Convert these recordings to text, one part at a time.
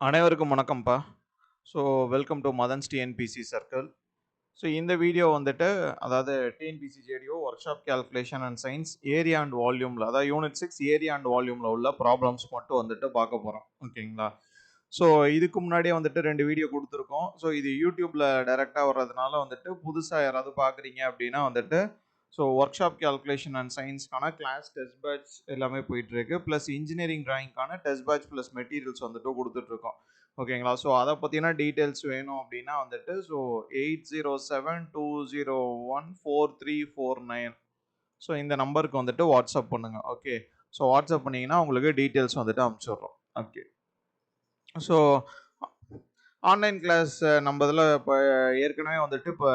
அனைவருக்கும் வணக்கம்ப்பா. So welcome to Madan's TNPSC circle. So இந்த வீடியோ வந்துட்டு அதாவது TNPSC JTO workshop calculation and science area and வால்யூமில் அதாவது யூனிட் 6 ஏரியா அண்ட் வால்யூமில் உள்ள ப்ராப்ளம்ஸ் மட்டும் வந்துட்டு பார்க்க போகிறோம். ஓகேங்களா? ஸோ இதுக்கு முன்னாடியே வந்துட்டு 2 வீடியோ கொடுத்துருக்கோம். ஸோ இது யூடியூப்பில் டைரெக்டாக வர்றதுனால வந்துட்டு புதுசாக யாராவது பார்க்குறீங்க அப்படின்னா வந்துட்டு so workshop calculation and சயின்ஸ்க்கான கிளாஸ் டெஸ்ட் பேட்ச் எல்லாமே போயிட்டுருக்கு. ப்ளஸ் இன்ஜினியரிங் டிராயிங்க்கான டெஸ்ட் பேட்ச் ப்ளஸ் மெட்டீரியல்ஸ் வந்துட்டு கொடுத்துட்ருக்கோம். ஓகேங்களா? ஸோ அதை பற்றின டீட்டெயில்ஸ் வேணும் அப்படின்னா வந்துட்டு ஸோ 8072201439 ஸோ இந்த நம்பருக்கு வந்துட்டு வாட்ஸ்அப் பண்ணுங்கள். ஓகே, ஸோ வாட்ஸ்அப் பண்ணிங்கன்னா உங்களுக்கு டீட்டெயில்ஸ் வந்துட்டு அனுப்பிச்சிடுறோம். ஓகே, ஸோ ஆன்லைன் கிளாஸ் நம்ம இதில் இப்போ ஏற்கனவே வந்துட்டு இப்போ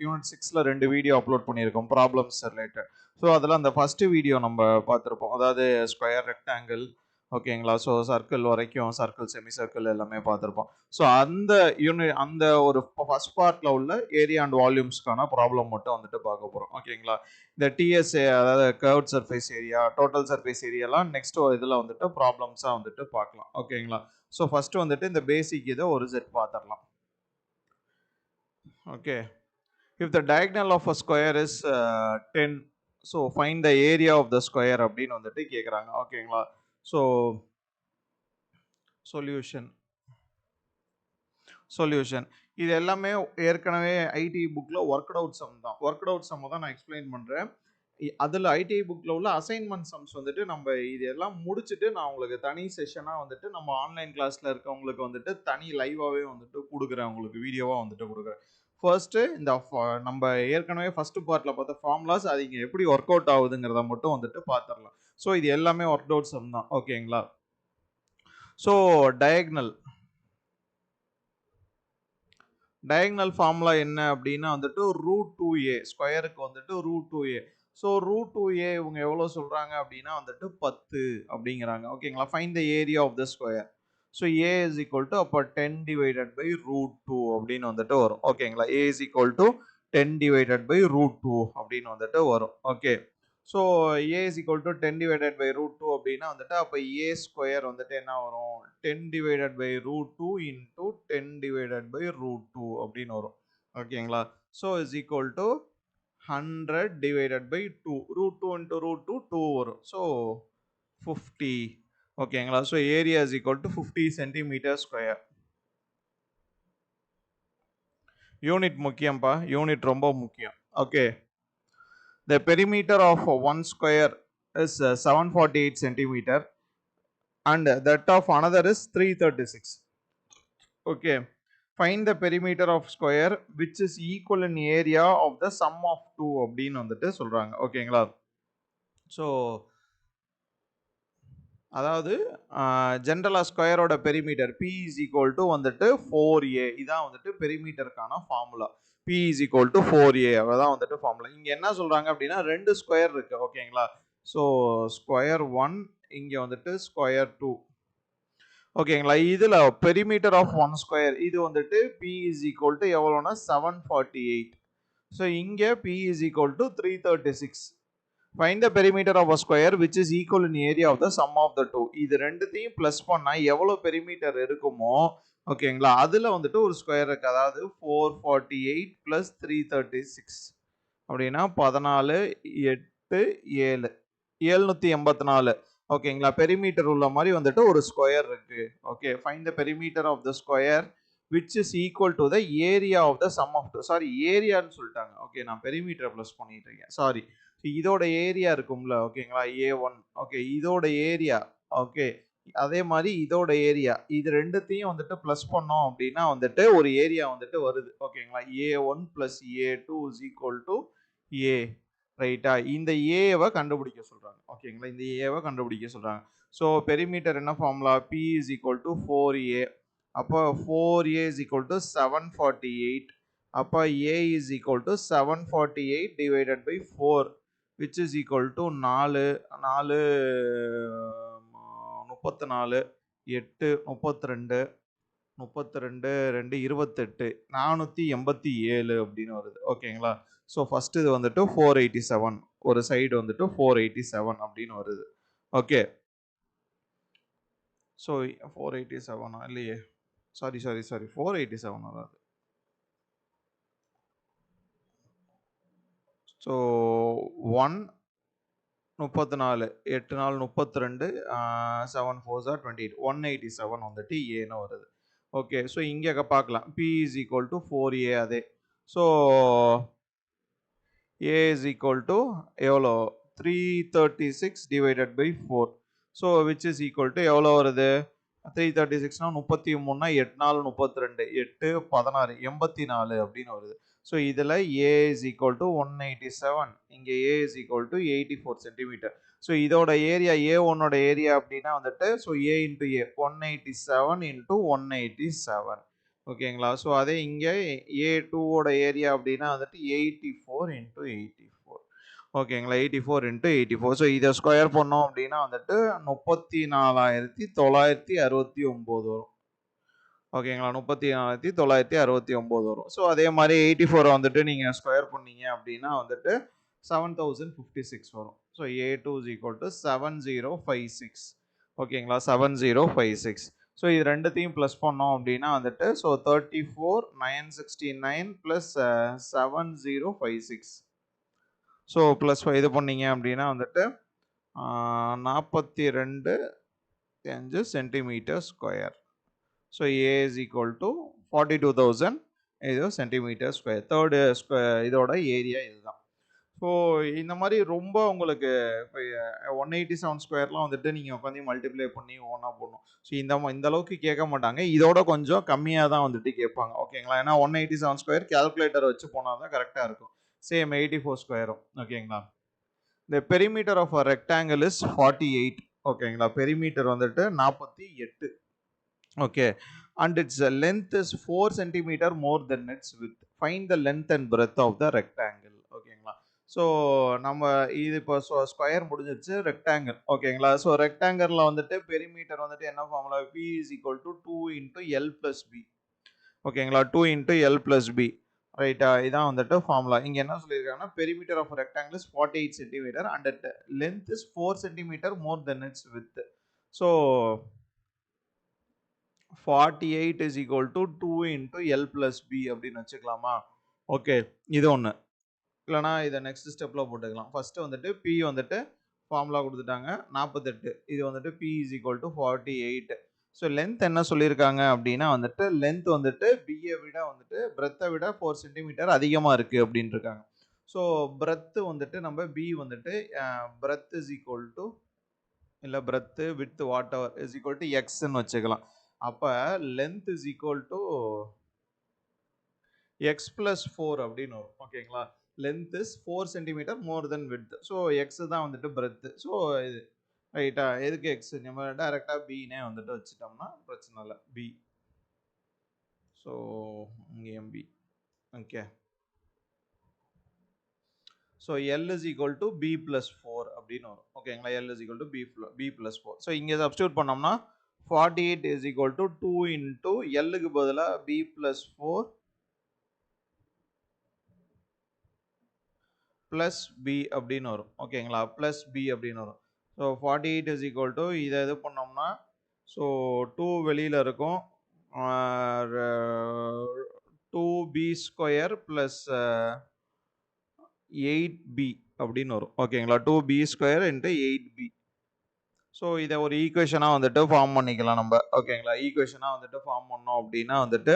யூனிட் 6ல் 2 வீடியோ அப்லோட் பண்ணியிருக்கோம் ப்ராப்ளம்ஸ் ரிலேட்டட். ஸோ அதில் அந்த ஃபஸ்ட்டு வீடியோ நம்ம பார்த்துருப்போம், அதாவது ஸ்கொயர், ரெக்டாங்கிள், ஓகேங்களா? ஸோ சர்க்கிள் வரைக்கும், சர்க்கிள், செமி சர்க்கிள் எல்லாமே பார்த்துருப்போம். ஸோ அந்த ஒரு ஃபர்ஸ்ட் பார்ட்டில் உள்ள ஏரியா அண்ட் வால்யூம்ஸ்க்கான ப்ராப்ளம் மட்டும் வந்துட்டு பார்க்க போகிறோம். ஓகேங்களா? இந்த டிஎஸ்ஏ அதாவது curve surface area, total surface ஏரியாலாம் நெக்ஸ்ட் இதில் வந்துட்டு ப்ராப்ளம்ஸாக வந்துட்டு பார்க்கலாம். ஓகேங்களா? ஸோ ஃபர்ஸ்ட் வந்துட்டு இந்த பேசிக் இதை ஒரு செட் பார்த்துடலாம். Okay, if the diagonal of a square is 10, so find the area of the square அப்படின்னு வந்துட்டு கேட்குறாங்க. ஓகேங்களா? ஸோ சொல்யூஷன் இது எல்லாமே ஏற்கனவே ஐடி புக்கில் ஒர்க் அவுட் சம் தான். ஒர்க் அவுட் சம் தான் நான் எக்ஸ்பிளைன் பண்ணுறேன். அதில் ஐடிஐ புக்கில் உள்ள அசைன்மெண்ட் சம்ஸ் வந்துட்டு நம்ம இது எல்லாம் முடிச்சுட்டு நான் உங்களுக்கு தனி செஷனாக வந்துட்டு நம்ம ஆன்லைன் கிளாஸில் இருக்கவங்களுக்கு வந்துட்டு தனி லைவாகவே வந்துட்டு கொடுக்குறேன், உங்களுக்கு வீடியோவாக வந்துட்டு கொடுக்குறேன். ஃபர்ஸ்ட்டு இந்த நம்ம ஏற்கனவே ஃபர்ஸ்ட் பார்ட்டில் பார்த்த ஃபார்முலாஸ் அது இங்கே எப்படி ஒர்க் அவுட் ஆகுதுங்கிறத மட்டும் வந்துட்டு பார்த்துடலாம். ஸோ இது எல்லாமே ஒர்க் அவுட் சம் தான். ஓகேங்களா? ஸோ டயகனல் ஃபார்முலா என்ன அப்படின்னா வந்துட்டு √2a, ஸ்கொயருக்கு வந்துட்டு √2a. ஸோ √2a இவங்க எவ்வளோ சொல்கிறாங்க அப்படின்னா வந்துட்டு 10 அப்படிங்கிறாங்க. ஓகேங்களா? Find the area of the square. So a is equal to அப்போ 10 டிவைடட் பை √2 அப்படின்னு வந்துட்டு வரும். ஓகேங்களா? a is equal to 10 divided by √2 அப்படின்னு வந்துட்டு வரும். Okay, so a is equal to 10 divided by √2 அப்படின்னா வந்துட்டு அப்போ a ஸ்கொயர் வந்துட்டு என்ன வரும்? 10 divided by √2 into 10 divided by √2 அப்படின்னு வரும். ஓகேங்களா? So is equal to 100 divided by 2, √2 into √2 2 வரும். ஸோ 50. ஓகேங்களா? So area is equal to 50 centimetre square. Unit முக்கியம்ப்பா, யூனிட் ரொம்ப முக்கியம். Okay, the perimeter of one square is 748 centimeter and that of another is 336. Okay, find the perimeter of square which is equal in area of the sum of two அப்படின்னு வந்துட்டு சொல்றாங்க. ஓகேங்களா? So அதாவது ஜென்ரலா ஸ்கொயரோட perimeter P is equal to வந்துட்டு 4a, இதான் வந்துட்டு பெரிமீட்டருக்கான formula. P is equal to 4a, அதான் வந்துட்டு ஃபார்முலா. இங்க என்ன சொல்றாங்க அப்படின்னா 2 ஸ்கொயர் இருக்கு. ஓகேங்களா? ஸோ ஸ்கொயர் 1, இங்க வந்துட்டு ஸ்கொயர் 2. ஓகேங்களா? இதுல பெரிமீட்டர் ஆஃப் ஒன் ஸ்கொயர் இது வந்துட்டு P இஸ் ஈக்குவல் டு எவ்வளோனா 748. ஸோ இங்க P is equal to 336. Find the perimeter of a square which is equal in area of the sum of the two. இது ரெண்டுத்தையும் plus பண்ணா எவ்வளோ perimeter இருக்குமோ, ஓகேங்களா, அதுல வந்துட்டு ஒரு ஸ்கொயர் இருக்கு. அதாவது 448 பிளஸ் 336 அப்படின்னா 14 8 7 784. ஓகேங்களா? பெரிமீட்டர் உள்ள மாதிரி வந்துட்டு ஒரு ஸ்கொயர் இருக்கு. Okay, find the perimeter of the square which is equal to the area of the sum of two. Sorry, ஏரியான்னு சொல்லிட்டாங்க. ஓகே, நான் பெரிமீட்டர் ப்ளஸ் பண்ணிட்டு இருக்கேன், சாரி. இதோட ஏரியா இருக்கும்ல, ஓகேங்களா, A1. ஓகே, இதோட ஏரியா. ஓகே, அதே மாதிரி இதோட ஏரியா, இது ரெண்டுத்தையும் வந்துட்டு பிளஸ் பண்ணோம் அப்படின்னா வந்துட்டு ஒரு ஏரியா வந்துட்டு வருது. ஓகேங்களா? A1 plus A2 is equal to A. ரைட்டா? இந்த ஏவை கண்டுபிடிக்க சொல்றாங்க. ஓகேங்களா? இந்த ஏவை கண்டுபிடிக்க சொல்றாங்க. ஸோ பெரிமீட்டர் என்ன formula? P is equal to 4A. அப்போ 4A இஸ் ஈக்குவல் டு 748. அப்போ A is equal to 748 divided by 4 which is equal to 4 4 34 8 32 32 2 28 487 அப்படின்னு வருது. ஓகேங்களா? ஸோ ஃபர்ஸ்ட் இது வந்துட்டு 487, ஒரு சைடு வந்துட்டு 487 அப்படின்னு வருது. ஓகே, ஸோ 487 இல்லையே, சாரி 487 வராது. ஸோ 134 8 நாள் 32 7 4 28 187 வந்துட்டு ஏன்னு வருது. ஓகே, ஸோ இங்கே பார்க்கலாம் P is equal to 4A அதே. So A is equal to எவ்வளோ 336 divided by 4. So which is equal to எவ்வளோ வருது 336னா 33னா 8 நாள் 32 8 16 84 அப்படின்னு வருது. ஸோ இதில் A is equal to 187, இங்கே A is equal to 84 centimetre. So இதோட ஏரியா A1ஓட ஏரியா அப்படின்னா வந்துட்டு so A into A 187 into 187 ஓகேங்களா. ஸோ அதே இங்கே A2ஓட ஏரியா அப்படின்னா வந்துட்டு 84 இன்ட்டு 84 ஓகேங்களா. 84 இன்ட்டு 84. ஸோ இதை ஸ்கொயர் பண்ணோம் அப்படின்னா வந்துட்டு 34,969 வரும். ஓகேங்களா, 34,969 வரும். ஸோ அதே மாதிரி 84 வந்துட்டு நீங்கள் ஸ்கொயர் பண்ணீங்க அப்படின்னா வந்துட்டு 7056 வரும். So A2 is equal to 7056 ஓகேங்களா, 7056. ஸோ இது ரெண்டுத்தையும் ப்ளஸ் பண்ணோம் அப்படின்னா வந்துட்டு ஸோ 34,969 ப்ளஸ் 7056. ஸோ ப்ளஸ் இது பண்ணீங்க அப்படின்னா வந்துட்டு 42.5 centimetre square. So A is equal to 42,000 இது சென்டிமீட்டர் ஸ்கொயர். தேர்டு இதோட ஏரியா இதுதான். ஸோ இந்த மாதிரி ரொம்ப உங்களுக்கு இப்போ 187 ஸ்கொயர்லாம் வந்துட்டு நீங்கள் உட்காந்து மல்டிப்ளை பண்ணி ஒன்றா போடணும். ஸோ இந்த அளவுக்கு கேட்க மாட்டாங்க, இதோட கொஞ்சம் கம்மியாக தான் வந்துட்டு கேட்பாங்க ஓகேங்களா. ஏன்னா 187 ஸ்கொயர் கேல்குலேட்டர் வச்சு போனால் தான் கரெக்டாக இருக்கும். சேம் 84 ஸ்கொயரும் ஓகேங்களா. இந்த perimeter of a rectangle is 48 ஓகேங்களா. பெரிமீட்டர் வந்துட்டு 48 okay, and its length is 4 cm more than its width. Find the length and breadth of the rectangle ஓகேங்களா. ஸோ நம்ம இது இப்போ ஸ்கொயர் முடிஞ்சிருச்சு, ரெக்டாங்கிள் ஓகேங்களா. ஸோ ரெக்டாங்கிளில் வந்துட்டு பெரிமீட்டர் வந்துட்டு என்ன formula P is equal to 2 into L plus B ஓகேங்களா. 2 into L plus B ரைட்டா, இதான் வந்துட்டு ஃபார்முலா. இங்கே என்ன சொல்லியிருக்காங்கன்னா perimeter of rectangle is 48 cm and length is 4 cm more than its width. So 48 is equal to 2 into L plus B அப்படின்னு வச்சுக்கலாமா. Okay, இது ஒன்று இல்லைனா இதை நெக்ஸ்ட் ஸ்டெப்பில் போட்டுக்கலாம். ஃபஸ்ட்டு வந்துட்டு P வந்துட்டு ஃபார்முலா கொடுத்துட்டாங்க 48, இது வந்துட்டு P is equal to 48. So length என்ன சொல்லியிருக்காங்க அப்படின்னா வந்துட்டு லென்த் வந்துட்டு பியை விட வந்துட்டு பிரெத்தை விட 4 சென்டிமீட்டர் அதிகமாக இருக்குது அப்படின்னு இருக்காங்க. ஸோ பிரெத்து வந்துட்டு நம்ம B வந்துட்டு பிரெத் இஸ் ஈக்குவல் டு இல்லை breadth with whatever is equal to எக்ஸ்ன்னு வச்சுக்கலாம். அப்போ length is equal to X plus 4 அப்படின்னு வரும் ஓகேங்களா. Length is 4 centimetre more than width. So x தான் வந்துட்டு பிரெத்து. ஸோ இது ரைட்டா, எதுக்கு எக்ஸ் நம்ம டைரெக்டாக பின்னே வந்துட்டு வச்சுட்டோம்னா பிரச்சனை இல்லை, பி. ஸோ இங்கே எம்பி okay. So L is equal to B plus 4 அப்படின்னு வரும் ஓகேங்களா. L is equal to B plus 4. So இங்கே சப்ஸ்டியூட் பண்ணோம்னா 48 இஸ் ஈக்குவல் டு 2 இன்ட்டு எல்லுக்கு பதிலாக பி பிளஸ் 4 பிளஸ் பி அப்படின்னு வரும் ஓகேங்களா. பிளஸ் பி அப்படின்னு வரும். ஸோ 48 இஸ் ஈக்குவல் டு இதை இது பண்ணோம்னா ஸோ 2 வெளியில் இருக்கும் 2b ஸ்கொயர் பிளஸ் 8b அப்படின்னு வரும் ஓகேங்களா. 2b square into 8b. So இதை ஒரு ஈக்குவேஷனாக வந்துட்டு ஃபார்ம் பண்ணிக்கலாம் நம்ம ஓகேங்களா. ஈக்குவேஷனாக வந்துட்டு ஃபார்ம் பண்ணோம் அப்படின்னா வந்துட்டு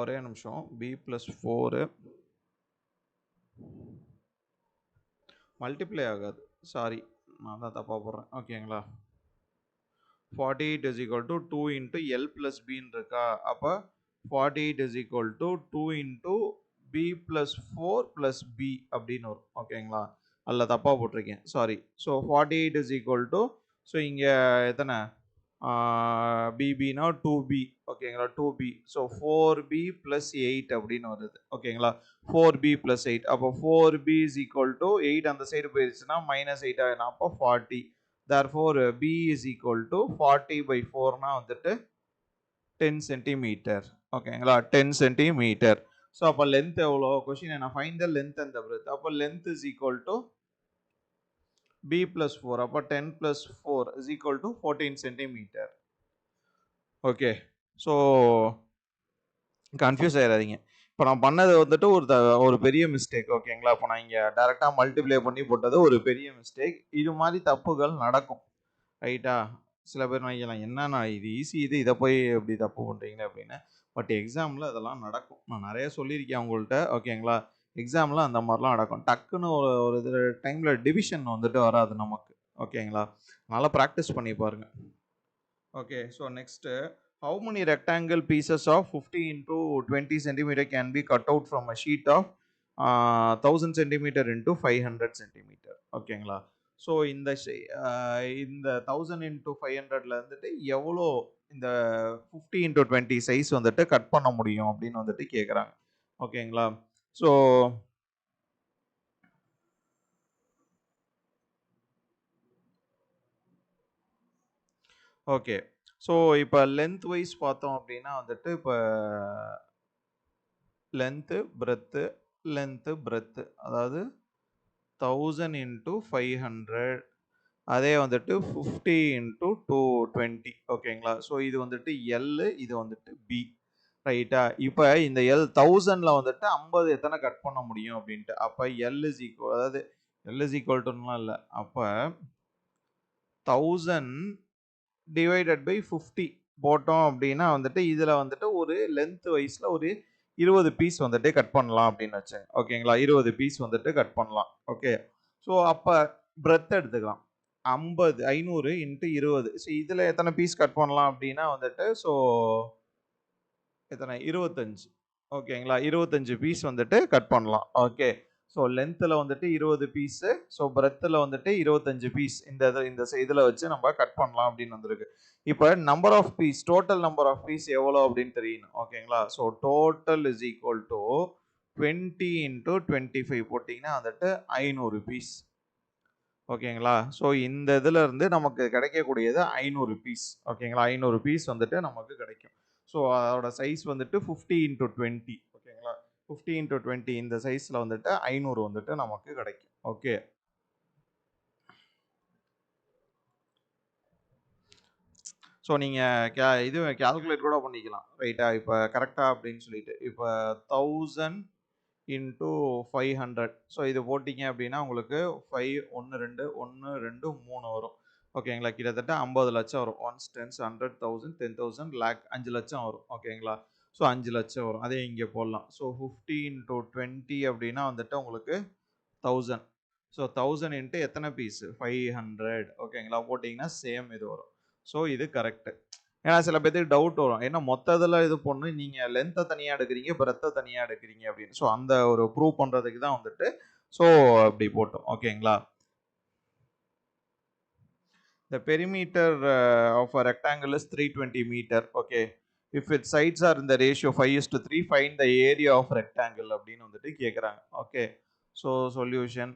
ஒரே நிமிஷம், b பிளஸ் 4 மல்டிப்ளை ஆகாது, சாரி நான் தான் தப்பாக போடுறேன் ஓகேங்களா. 48 is equal to 2 into L plus B இருக்கா. அப்போ 48 is equal to 2 into B plus 4 plus B அப்படின்னு வரும் ஓகேங்களா. அதில் தப்பாக போட்டிருக்கேன், sorry. So 48 is equal to so இங்கே எத்தனை பிபினா 2b ஓகேங்களா. 2b ஸோ 4b plus 8 அப்படின்னு வருது ஓகேங்களா. 4b plus 8 அப்போ 4b is equal to 8 அந்த சைடு போயிடுச்சுன்னா மைனஸ் 8 ஆகிடும். அப்போ 40. therefore b is equal to 40 by 4 னா வந்துட்டு 10 சென்டிமீட்டர் ஓகேங்களா. 10 சென்டிமீட்டர். ஸோ அப்போ லென்த் எவ்வளோ, கொஸ்டின் என்ன, find the length and the breadth. அப்போ length is equal to b plus 4 அப்போ 10 plus 4 is equal to 14 centimeter. Okay, so confuse ஆயிடாதீங்க. இப்போ நான் பண்ணது வந்துட்டு ஒரு பெரிய மிஸ்டேக். ஓகேங்களா, இப்போ நான் இங்கே டேரெக்டாக மல்டிப்ளை பண்ணி போட்டது ஒரு பெரிய மிஸ்டேக். இது மாதிரி தப்புகள் நடக்கும், ரைட்டா? சில பேர் நினைக்கலாம் என்னன்னா இது ஈஸி, இதை போய் எப்படி தப்பு பண்ணுறீங்க அப்படின்னு. பட் எக்ஸாமில் அதெல்லாம் நடக்கும். நான் நிறைய சொல்லியிருக்கேன் உங்கள்கிட்ட. ஓகேங்களா, எக்ஸாமில் அந்த மாதிரிலாம் நடக்கும். டக்குன்னு ஒரு இது டைமில் டிவிஷன் வந்துட்டு வராது நமக்கு. ஓகேங்களா, நல்லா ப்ராக்டிஸ் பண்ணி பாருங்கள். Okay, so next, how many rectangle pieces of 50 into 20 centimeter can be cut out from a sheet of 1000 centimeter into 500 centimeter? ஓகேங்களா, ஸோ இந்த 1000 into 500ல வந்துட்டு எவ்வளோ இந்த 50 into 20 சைஸ் வந்துட்டு கட் பண்ண முடியும் அப்படின்னு வந்துட்டு கேட்குறாங்க. ஓகேங்களா, ஸோ ஓகே, ஸோ இப்போ லென்த் வைஸ் பார்த்தோம் அப்படின்னா வந்துட்டு இப்போ லென்த்து பிரெத்து அதாவது 1000 into 500, அதே வந்துட்டு 50 into 220. ஓகேங்களா, ஸோ இது வந்துட்டு எல், இது வந்துட்டு பி, ரைட்டா? இப்போ இந்த 1000ல வந்துட்டு 50 எத்தனை கட் பண்ண முடியும் அப்படின்ட்டு. அப்போ எல் இஸ் ஈக்குவல், அதாவது எல் இஸ் ஈக்குவல் டுலாம் இல்லை, அப்போ 1000 டிவைடட் பை 50 போட்டோம் அப்படின்னா வந்துட்டு இதில் வந்துட்டு ஒரு லென்த் வைஸில் ஒரு 20 பீஸ் வந்துட்டு கட் பண்ணலாம் அப்படின்னு வச்சேன். ஓகேங்களா, 20 பீஸ் வந்துட்டு கட் பண்ணலாம். ஓகே, ஸோ அப்போ பிரெத் எடுத்துக்கலாம் 500 இன்ட்டு 20. ஸோ இதில் எத்தனை பீஸ் கட் பண்ணலாம் அப்படின்னா வந்துட்டு ஸோ எத்தனை 25. ஓகேங்களா, 25 பீஸ் வந்துட்டு கட் பண்ணலாம். ஓகே, ஸோ லென்த்தில் வந்துட்டு 20 பீஸு, ஸோ பிரெத்தில் வந்துட்டு 25 பீஸ் இந்த இதில் வச்சு நம்ம கட் பண்ணலாம் அப்படின்னு வந்துருக்கு. இப்போ number of piece, total number of piece எவ்வளோ அப்படின்னு தெரியணும். ஓகேங்களா, so total is equal to 20 into 25 போட்டிங்கன்னா வந்துட்டு 500 பீஸ். ஓகேங்களா, ஸோ இந்த இதில் இருந்து நமக்கு கிடைக்கக்கூடியது 500 பீஸ். ஓகேங்களா, 500 பீஸ் வந்துட்டு நமக்கு கிடைக்கும். ஸோ அதோட சைஸ் வந்துட்டு 50 into 20. ஓகேங்களா, 50 into 20 இந்த சைஸில் வந்துட்டு 500 வந்துட்டு நமக்கு கிடைக்கும். ஓகே, ஸோ நீங்கள் இது கேல்குலேட் கூட பண்ணிக்கலாம், ரைட்டா? இப்போ கரெக்டாக அப்படின்னு சொல்லிட்டு இப்போ 1000 into 500, ஸோ இது போட்டிங்க அப்படின்னா உங்களுக்கு 5 1 2 1 2 3 வரும். ஓகேங்களா, கிட்டத்தட்ட 50 லட்சம் வரும். 1 10 100 1000 10,000 லேக் 5 லட்சம் வரும். ஓகேங்களா, ஸோ 5 லட்சம் வரும். அதே இங்கே போடலாம். ஸோ 50 into 20 அப்படின்னா வந்துட்டு உங்களுக்கு 1000. ஸோ 1000 இன்ட்டு எத்தனை பீஸு 500. ஓகேங்களா, போட்டிங்கன்னா சேம் இது வரும். ஸோ இது கரெக்டு. ஏன்னா சில பேருக்கு டவுட் வரும், ஏன்னா மொத்தத்தில் இது பொண்ணு நீங்கள் லென்த்தை தனியாக எடுக்கிறீங்க, பிரெத்தை தனியாக எடுக்கிறீங்க அப்படின்னு. ஸோ அந்த ஒரு ப்ரூவ் பண்ணுறதுக்கு தான் வந்துட்டு ஸோ அப்படி போட்டோம். ஓகேங்களா, the perimeter of a rectangle is 320 meter. Okay, if its sides are in the ratio 5:3, find the area of rectangle அப்படின்னு வந்துட்டு கேட்குறாங்க. Okay, so solution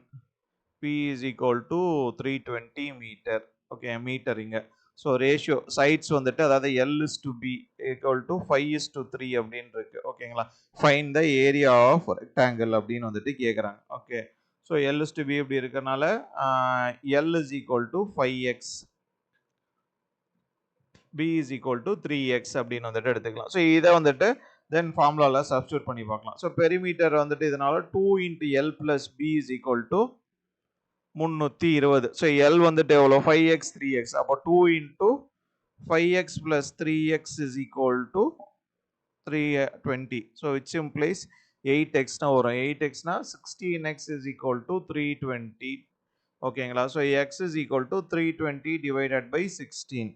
P is equal to 320 meter. Okay, metre இங்க. So ratio sides வந்துட்டு அதாவது L is to B equal to 5:3 அப்படின்னு இருக்கு. ஓகேங்களா, find the area of rectangle அப்படின்னு வந்துட்டு கேட்குறாங்க. Okay, so L is to B இப்படி இருக்கனால L is equal to 5x, B is equal to 3x அப்படின்னு வந்துட்டு எடுத்துக்கலாம். ஸோ இதை வந்துட்டு தென் ஃபார்முலாவில் சப்ஸ்டியூட் பண்ணி பார்க்கலாம். ஸோ பெரிமீட்டர் வந்துட்டு இதனால 2 into L plus B is equal to 320. So L வந்துட்டு எவ்வளோ 5x 3x, அப்போ 2 into 5x plus 3x is equal to 320. So which implies 8x வரும். 8x 16x is equal to 320. ஓகேங்களா, so x is equal to 320 divided by 16.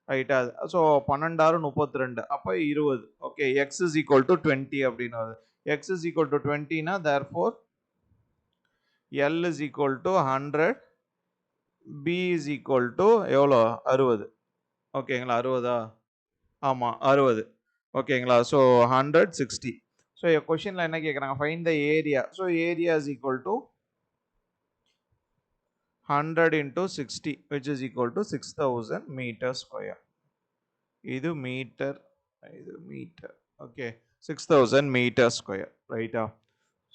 ரைட்டா, so 12 32 அப்போ 20. Okay, x is equal to 20 அப்படின்னு வருது. x is equal to 20னா therefore L is equal to 100, B is equal to எவ்வளோ 60. ஓகேங்களா, 60ஆ? ஆமாம் 60. ஓகேங்களா, so 160. So கொஷினில் என்ன கேட்குறாங்க, find the area. So area is equal to 100 into 60 which is equal to 6000 meter square. இது மீட்டர், இது metre. Okay, 6000 meter square, ரைட்டா?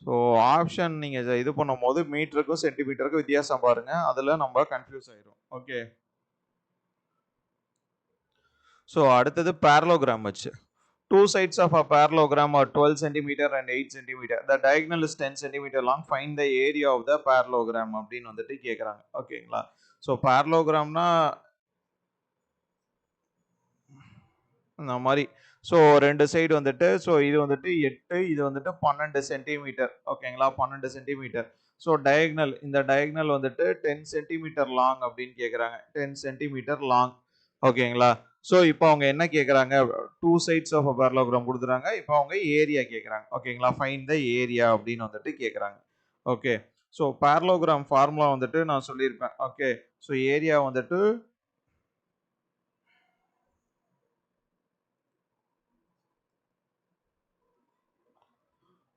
ஸோ ஆப்ஷன் நீங்கள் இது பண்ணும்போது மீட்டருக்கும் சென்டிமீட்டருக்கும் வித்தியாசம் பாருங்க, அதில் நம்ம கன்ஃபியூஸ் ஆயிரும். ஓகே. ஸோ அடுத்தது parallelogram வச்சு. Two sides of a parallelogram are 12 centimeter and 8 centimeter. The diagonal is 10 centimeter long. Find the area of the parallelogram அப்படின்னு வந்துட்டு கேட்குறாங்க. ஓகேங்களா. ஸோ parallelogramனா இந்த மாதிரி. ஸோ ரெண்டு சைடு வந்துட்டு, ஸோ இது வந்துட்டு 8, இது வந்துட்டு 12 சென்டிமீட்டர். ஓகேங்களா, 12 சென்டிமீட்டர். ஸோ டயக்னல், இந்த டயக்னல் வந்துட்டு 10 சென்டிமீட்டர் லாங் அப்படின்னு கேட்குறாங்க. 10 சென்டிமீட்டர் லாங். ஓகேங்களா. ஸோ இப்போ அவங்க என்ன கேட்குறாங்க, two sides of a parallelogram கொடுத்துறாங்க. இப்போ அவங்க ஏரியா கேட்குறாங்க. ஓகேங்களா, ஃபைண்ட் த ஏரியா அப்படின்னு வந்துட்டு கேட்குறாங்க. ஓகே. ஸோ பேரலோகிராம் ஃபார்முலா வந்துட்டு நான் சொல்லியிருப்பேன். ஓகே. ஸோ ஏரியா வந்துட்டு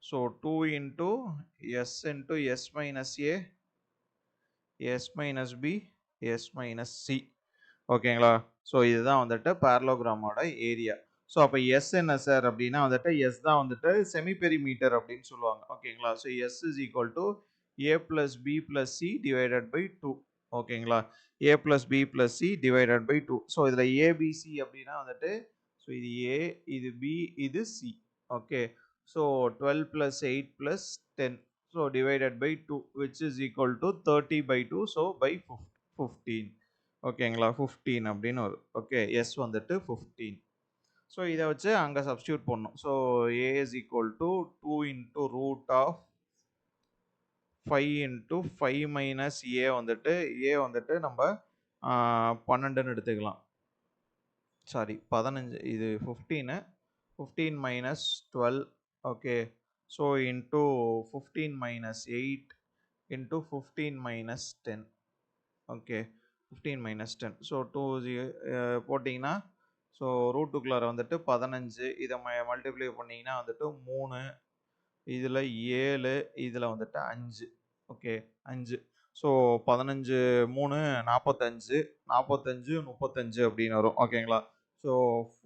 so 2 into s into s minus a s minus b s minus c. ஓகேங்களா. ஸோ இதுதான் வந்துட்டு பேரலோகிராமோட ஏரியா. ஸோ அப்போ எஸ் என்ன சார் அப்படின்னா வந்துட்டு எஸ் தான் வந்துட்டு செமி பெரிமீட்டர் அப்படின்னு சொல்லுவாங்க. ஓகேங்களா. So S is equal to A plus B plus C divided by 2. ஓகேங்களா. A plus B plus C divided by 2. So இதில் ஏபிசி அப்படின்னா வந்துட்டு, ஸோ இது ஏ, இது பி, இது C. Okay. So 12 plus 8 plus 10. So divided by 2 which is equal to 30 by 2. So by 15. ஓகேங்களா. 15 அப்படின்னு வரும். ஓகே. எஸ் வந்துட்டு 15. ஸோ இதை வச்சு அங்கே சப்ஸ்டியூட் பண்ணணும். So A is equal to 2 into root of 5 into 5 minus A வந்துட்டு நம்ம 12ன்னு எடுத்துக்கலாம். சாரி 15, இது 15, 15 minus 12. Okay. So into 15 minus 8 into 15 minus 10. Okay. 15 minus 10. So 2 போட்டிங்கன்னா, ஸோ ரூட்டுக்குள்ளார வந்துட்டு 15, இதை மல்டிப்ளை பண்ணிங்கன்னா வந்துட்டு 3, இதில் 7, இதில் வந்துட்டு 5. ஓகே. 5. ஸோ 15 3 45, 45 35 அப்படின்னு வரும். ஓகேங்களா. ஸோ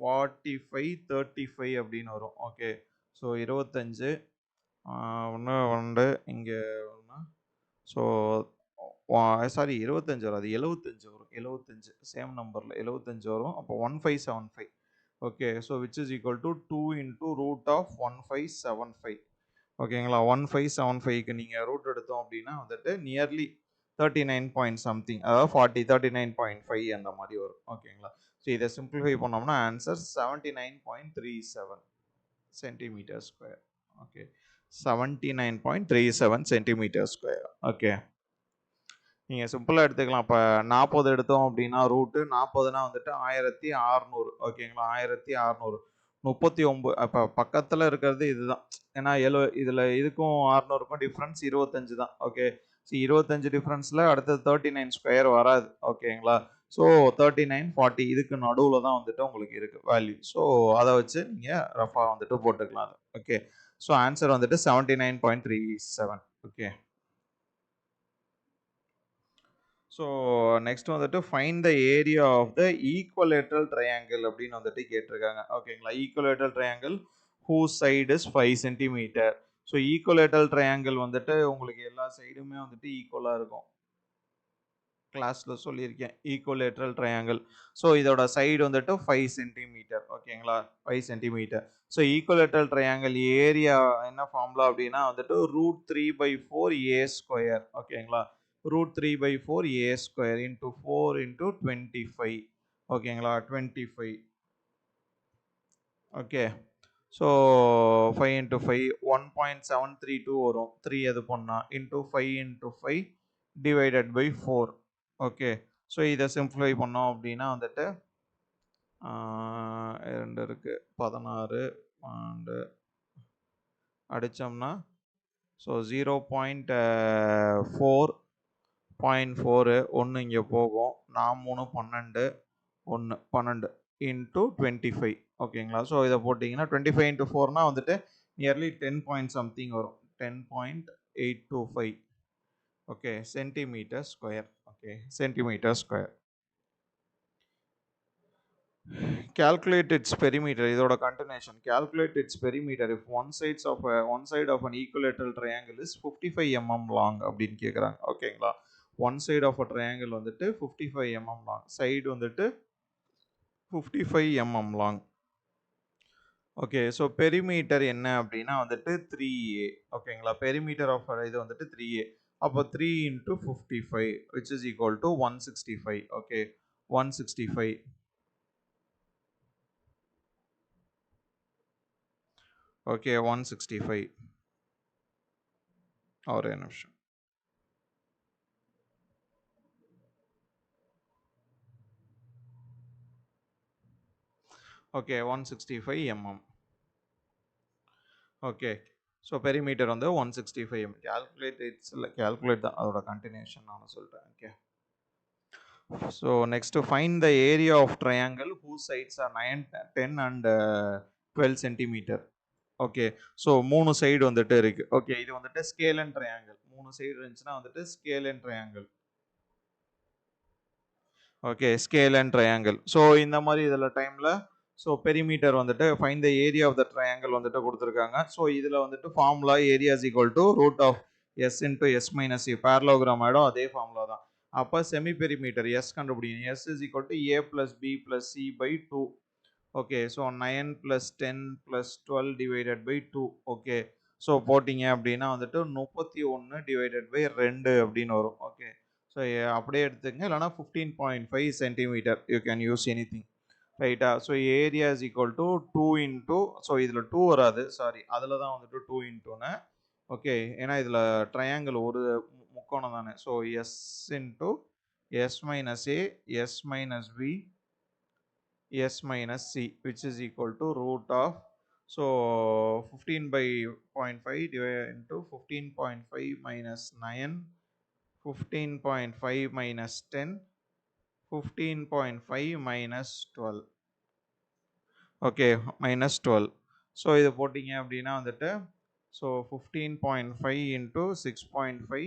45 35 அப்படின்னு வரும். ஓகே. ஸோ 25 ஒன்று 2 இங்கே ஒன்று. ஸோ சாரி 25 வரும், அது 75 வரும். 75 சேம் நம்பரில் 75 வரும். அப்போ 1575. Okay. So which is equal to 2 into root of 1575. ஓகேங்களா. 1575க்கு நீங்கள் ரூட் எடுத்தோம் அப்படின்னா வந்துட்டு நியர்லி 39 பாயிண்ட் சம்திங், அதாவது 39.5 அந்த மாதிரி வரும். ஓகேங்களா. ஸோ இதை சிம்பிளிஃபை பண்ணோம்னா answer 79.37 centimetre square. Okay. 79.37 centimetre square. Okay. நீங்கள் சிம்பிளாக எடுத்துக்கலாம். இப்போ 40 எடுத்தோம் அப்படின்னா ரூட்டு 40னா வந்துட்டு 1600. ஓகேங்களா. 1600. 39, அப்போ பக்கத்தில் இருக்கிறது இதுதான். ஏன்னா இதில் இதுக்கும் 600க்கும் டிஃப்ரென்ஸ் 25 தான். ஓகே. ஸோ 25 டிஃப்ரென்ஸில் அடுத்தது 39 ஸ்கொயர் வராது. ஓகேங்களா. ஸோ 39 40 இதுக்கு நடுவில் தான் வந்துட்டு உங்களுக்கு இருக்குது வேல்யூ. ஸோ அதை வச்சு நீங்கள் ரஃபாக வந்துட்டு போட்டுக்கலாம். ஓகே. ஸோ ஆன்சர் வந்துட்டு 79.37. ஓகே. ஸோ நெக்ஸ்ட் வந்துட்டு find the area of the equilateral triangle அப்படின்னு வந்துட்டு கேட்டிருக்காங்க. ஓகேங்களா. Equilateral triangle whose side is 5 centimetre. So equilateral triangle வந்துட்டு உங்களுக்கு எல்லா சைடுமே வந்துட்டு ஈக்குவலாக இருக்கும். கிளாஸில் சொல்லியிருக்கேன் ஈக்குவலேட்ரல் ட்ரையாங்கிள். ஸோ இதோட சைடு வந்துட்டு 5 சென்டிமீட்டர். ஓகேங்களா. 5 centimetre. So equilateral triangle area என்ன ஃபார்முலா அப்படின்னா வந்துட்டு √3/4 ஏ ஸ்கொயர். ஓகேங்களா. √3/4 ஏ ஸ்கொயர் இன்ட்டு 4 இன்ட்டு 25. ஓகேங்களா. 25. ஓகே. ஸோ 5 இன்ட்டு 5 1.732 வரும். 3 எது பண்ணால் into 5 into 5 divided by 4. Okay. So இதை சிம்பிளிஃபை பண்ணோம் அப்படின்னா வந்துட்டு 2 இருக்கு 16 அண்டு அடித்தோம்னா ஸோ 0.4 ஒன்று இங்கே போகும். 4 3 12 1 12 இன்ட்டு 25. ஓகேங்களா. ஸோ இதை போட்டிங்கன்னா 25 இன்ட்டு 4னா வந்துட்டு நியர்லி 10 பாயிண்ட் சம்திங் வரும். 10.825. Okay. Centimetre square. Okay. Centimetre square. calculate its perimeter. இதோட continuation. Calculate its perimeter if one side of an equilateral triangle is 55 mm long அப்படின்னு கேக்குறாங்க. ஓகேங்களா? One side of a triangle வந்துட்டு 55 mm long. Side வந்துட்டு 55 mm long. Okay, so perimeter என்ன அப்படின்னா வந்துட்டு 3a. ஓகேங்களா? பெரிமீட்டர் ஆஃப் இது வந்துட்டு 3a. அப்போ 3 into 55 which is equal to 165. Okay, 165. Okay, 165. ஒரே நிமிஷம். Okay, 165 mm. Okay, so perimeter வந்து 165 mm. calculate தான் அதோட கண்டினியூஷன் நான் சொல்கிறேன். Okay, so next find the area of triangle whose sides are 9, 10 and 12 centimetre. Okay, so 3 side வந்துட்டு இருக்கு. Okay, இது வந்துட்டு ஸ்கேல் அண்ட் ட்ரையாங்கிள். 3 சைடு இருந்துச்சுன்னா வந்துட்டு scalene triangle. Okay, scalene triangle. So இந்த மாதிரி இதில் டைமில் ஸோ பெரிமீட்டர் வந்துட்டு find the area of the triangle வந்துட்டு கொடுத்துருக்காங்க. ஸோ இதில் வந்துட்டு formula area is equal to root of S into S minus C. Parallelogram ஆகிடும், அதே ஃபார்முலா தான். அப்போ செமி பெரிமீட்டர் எஸ் கண்டுபிடிங்க. S is equal to A plus B plus C by 2. Okay, so 9 + 10 + 12 divided by 2. Okay, so போட்டிங்க அப்படின்னா வந்துட்டு 31 divided by 2 அப்படின்னு வரும். ஓகே, ஸோ அப்படியே எடுத்துங்க, இல்லைனா 15.5 centimetre. You can use any thing. ரைட்டா? So area is equal to 2 into, so இதில் 2 வராது, சாரி, அதில் தான் வந்துட்டு 2 இன்ட்டுன்னு. ஓகே, ஏன்னா இதில் ட்ரையாங்கிள் ஒரு முக்கோணம் தானே. So S into S minus A S minus B s minus c which is equal to root of, so 15/0.5 divided into 15.5 minus 9, 15.5 minus 10, 15.5 minus 12. okay, minus 12. so இது போட்டிங்க அப்படின்னா வந்துட்டு so 15.5 into 6.5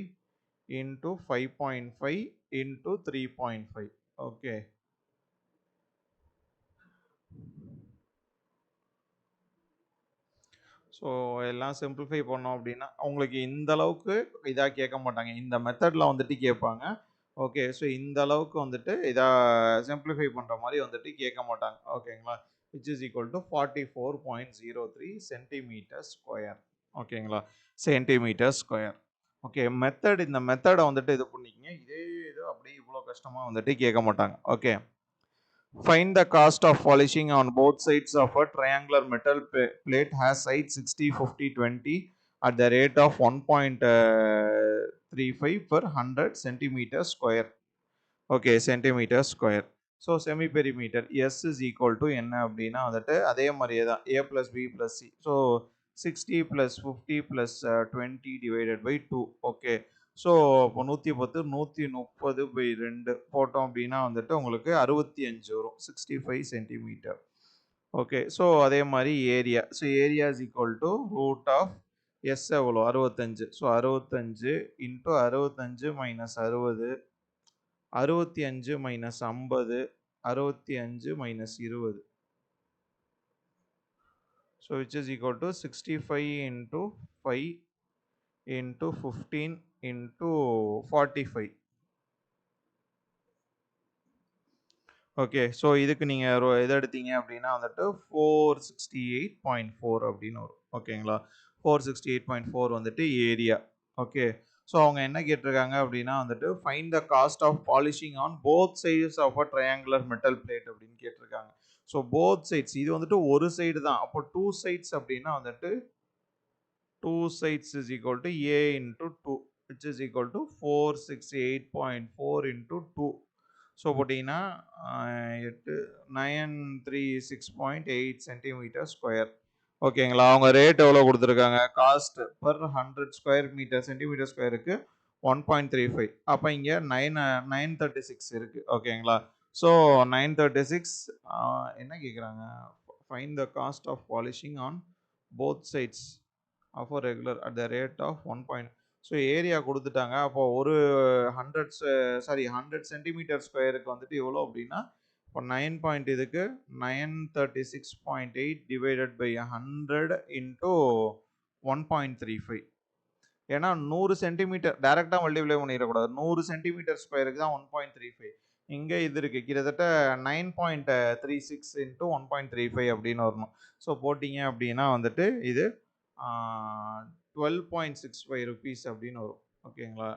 into 5.5 into 3.5. okay, so எல்லாம் simplify பண்ணோம் அப்படின்னா உங்களுக்கு இந்த அளவுக்கு இதாக கேட்க மாட்டாங்க, இந்த மெத்தடில் வந்துட்டு கேட்பாங்க. ஓகே, ஸோ இந்த அளவுக்கு வந்துட்டு இதாக சிம்பிளிஃபை பண்ணுற மாதிரி வந்துட்டு கேட்க மாட்டாங்க. ஓகேங்களா? Which is equal to 44.03 centimetre square. ஓகேங்களா? Centimetre square. ஓகே, மெத்தட், இந்த மெத்தடை வந்துட்டு இது பண்ணிக்கிங்க. இதே இது அப்படியே இவ்வளோ கஷ்டமாக வந்துட்டு கேட்க மாட்டாங்க. Okay, find the cost of polishing on both sides of a triangular metal plate has sides 60, 50, 20 at the rate of 1.35 per 100 centimeter square. Okay, centimeter square. So semi perimeter S is equal to என்ன அப்படின்னா வந்துட்டு அதே மாதிரியே தான் A plus B plus C. So 60 plus 50 plus 20 divided by 2. Okay, so இப்போ 110 130/2 போட்டோம் அப்படின்னா வந்துட்டு உங்களுக்கு 65 வரும், 65 சென்டிமீட்டர். ஓகே, ஸோ அதே மாதிரி area, so area is equal to root of S எவ்வளோ 65. So 65 into 65 minus 60, 65 minus 50, 65 minus 20. So which is equal to 65 into 5 into 15 into 45. ஓகே, ஸோ இதுக்கு நீங்கள் எது எடுத்தீங்க அப்படின்னா வந்துட்டு 468.4 அப்படின்னு வரும். ஓகேங்களா? 468.4 வந்துட்டு ஏரியா. ஓகே, ஸோ அவங்க என்ன கேட்டிருக்காங்க அப்படின்னா வந்துட்டு find the cost of polishing on both sides of a triangular metal plate அப்படின்னு கேட்டிருக்காங்க. ஸோ போத் சைட்ஸ், இது வந்துட்டு ஒரு சைடு தான். அப்போ 2 sides அப்படின்னா வந்துட்டு 2 sides is equal to A into 2, which is equal to 468.4 into 2. So போட்டிங்கன்னா 936.8 சென்டிமீட்டர் ஸ்கொயர். ஓகேங்களா? அவங்க ரேட் எவ்வளோ கொடுத்துருக்காங்க, cost per 100 square metre centimetre ஸ்கொயருக்கு 1.35. அப்போ இங்கே 936 இருக்குது. ஓகேங்களா? ஸோ 936 என்ன கேட்குறாங்க, find the cost of polishing on both sides of a regular at the rate of 1. So area கொடுத்துட்டாங்க. அப்போ ஒரு 100 சென்டிமீட்டர் ஸ்கொயருக்கு வந்துட்டு எவ்வளோ அப்படின்னா இப்போ 9 பாயிண்ட் இதுக்கு 936.8 டிவைடட் பை 100 இன்டூ 1.35. ஏன்னா 100 சென்டிமீட்டர் டைரெக்டாக மல்டிப்ளை பண்ணிடக்கூடாது. 100 சென்டிமீட்டர் ஸ்கொயருக்கு தான் 1.35. இங்கே இது இருக்குது கிட்டத்தட்ட 9.36 இன்ட்டு 1.35 அப்படின்னு வரணும். ஸோ போட்டிங்க அப்படின்னா வந்துட்டு இது 12.65 ருபீஸ் அப்படின்னு வரும். ஓகேங்களா,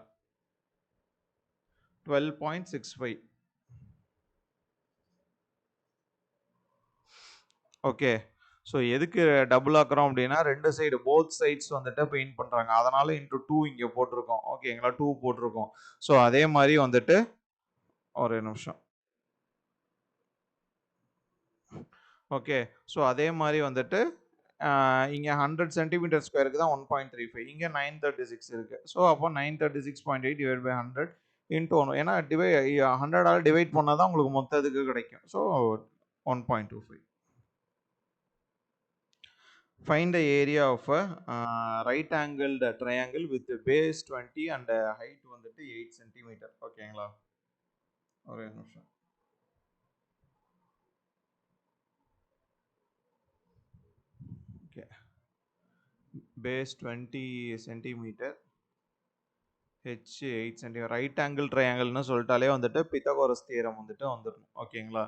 12.65. ஓகே, ஸோ எதுக்கு டபுள் ஆக்குறோம் அப்படின்னா ரெண்டு சைடு போத் சைட்ஸ் வந்துட்டு பெயிண்ட் பண்ணுறாங்க, அதனால இன்ட்டு 2 இங்கே போட்டிருக்கோம். ஓகேங்களா, 2 போட்டிருக்கோம். ஸோ அதே மாதிரி வந்துட்டு ஒரு நிமிஷம். ஓகே, ஸோ அதே மாதிரி வந்துட்டு இங்கே 100 சென்டிமீட்டர் ஸ்கொயருக்கு தான் 1.35, இங்கே 936 இருக்குது. ஸோ அப்போ 936.8 டிவைட் பை 100 இன்ட்டு 1, ஏன்னா 100ஆல் டிவைட் பண்ணால் தான் உங்களுக்கு மொத்தத்துக்கு கிடைக்கும். So 1.25. Find the area of a right angled triangle with base 20 and height வந்துட்டு 8 cm. ஓகேங்களா, ஒரே நிமிஷம். Okay, base 20 cm, h 8 cm. Right angle ட்ரையாங்கிள்னு சொல்லிட்டாலே வந்துட்டு பித்தகோரஸ் தியரம் வந்துட்டு வந்துடணும். ஓகேங்களா,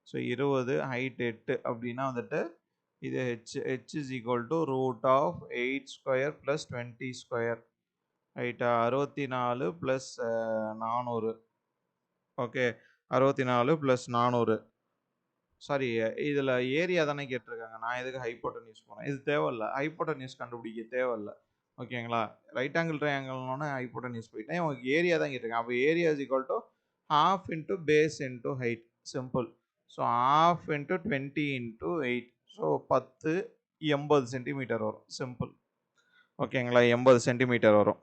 ஸோ 20 ஹைட் 8 அப்படின்னா வந்துட்டு இது h is equal to root of 8 square plus 20 square. ரைட்டா, 64 ப்ளஸ் 400. Okay, 64 plus 400. சாரி, இதில் ஏரியா தானே கேட்டிருக்காங்க. நான் எதுக்கு ஹைப்போட்டன் யூஸ் பண்ணேன், இது தேவையில்லை. ஹைப்போட்டன் யூஸ் கண்டுபிடிக்க தேவையில்லை. ஓகேங்களா, ரைட் ஆங்கிள் ட்ரையாங்கிள்னோட ஹைப்போட்டன் யூஸ் போயிட்டேன். உங்களுக்கு ஏரியா தான் கேட்டிருக்கேன். அப்போ area is equal to half into base into height. Simple. So half into 20 into 8. So 10 80 centimetre வரும். சிம்பிள். ஓகேங்களா, 80 சென்டிமீட்டர் வரும்.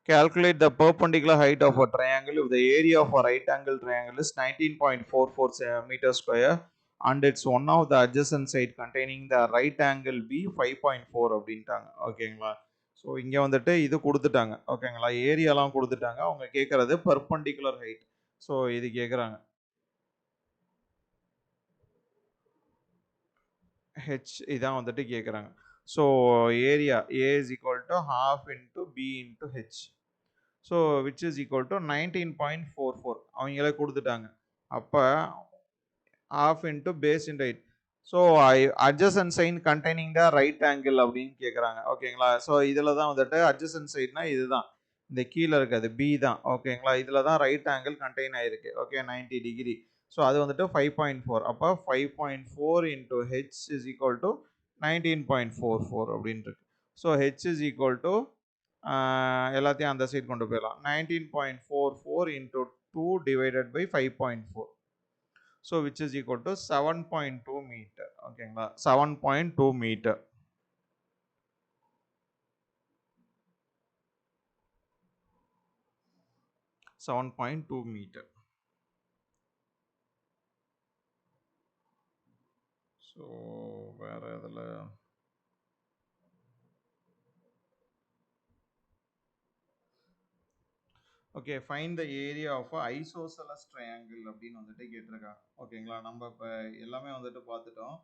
Calculate the perpendicular height of a triangle if the area of a right angle triangle is 19.44 meter square and it's one of the adjacent side containing the right angle B 5.4 அப்படின்ட்டாங்க. ஓகேங்களா, so இங்கே வந்துட்டு இது கொடுத்துட்டாங்க. ஓகேங்களா, ஏரியாலாம் கொடுத்துட்டாங்க. அவங்க கேட்குறது பர்பண்டிகுலர் ஹைட். ஸோ இது கேட்குறாங்க. ஹெச் இதான் வந்துட்டு கேட்குறாங்க. So area A is equal to half into B into H. So which is equal to 19.44 அவங்களே கொடுத்துட்டாங்க. அப்போ half into base into 8. So adjacent side containing the right angle அப்படின்னு கேட்குறாங்க. ஓகேங்களா, ஸோ இதில் தான் வந்துட்டு adjacent sideனா இதுதான், இந்த கீழே இருக்காது பி தான். ஓகேங்களா, இதில் தான் ரைட் ஆங்கிள் கண்டெயின் ஆயிருக்கு. Okay, 90 degree. ஸோ அது வந்துட்டு 5.4. அப்போ 5.4 into H is equal to 19.44 அப்படின்ட்டு இருக்கு. So H is equal to எல்லாத்தையும் அந்த சைட் கொண்டு போயிடலாம். 19.44 into 2 divided by 5.4. So which is equal to 7.2 metre. ஓகேங்களா, 7.2 மீட்டர். ஸோ வேற இதில் okay, find the area of isosceles triangle அப்படின்னு வந்துட்டு கேட்டிருக்காங்க. ஓகேங்களா, நம்ம இப்போ எல்லாமே வந்துட்டு பார்த்துட்டோம்.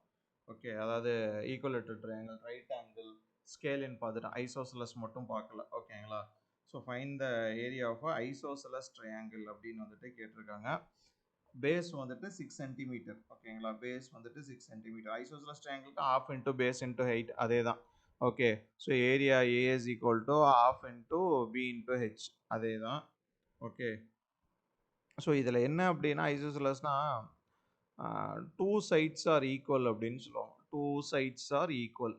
ஓகே, அதாவது ஈக்குவலேட்டர் ட்ரையாங்கிள், ரைட் ஆங்கிள், ஸ்கேலின்னு பார்த்துட்டோம். ஐசோசெலஸ் மட்டும் பார்க்கல. ஓகேங்களா, so find the area of isosceles triangle அப்படின்னு வந்துட்டு கேட்டிருக்காங்க. பேஸ் வந்துட்டு 6 சென்டிமீட்டர். ஓகேங்களா, பேஸ் வந்துட்டு 6 சென்டிமீட்டர். ஐசோசெலஸ் ட்ரையாங்கிளுக்கு half into base into height அதே தான். Okay, so area A is equal to half into B into H அதே தான். ஓகே, ஸோ இதில் என்ன அப்படின்னா ஐசோசெலஸ்னா 2 sides are equal அப்படின்னு சொல்லுவாங்க. 2 sides are equal.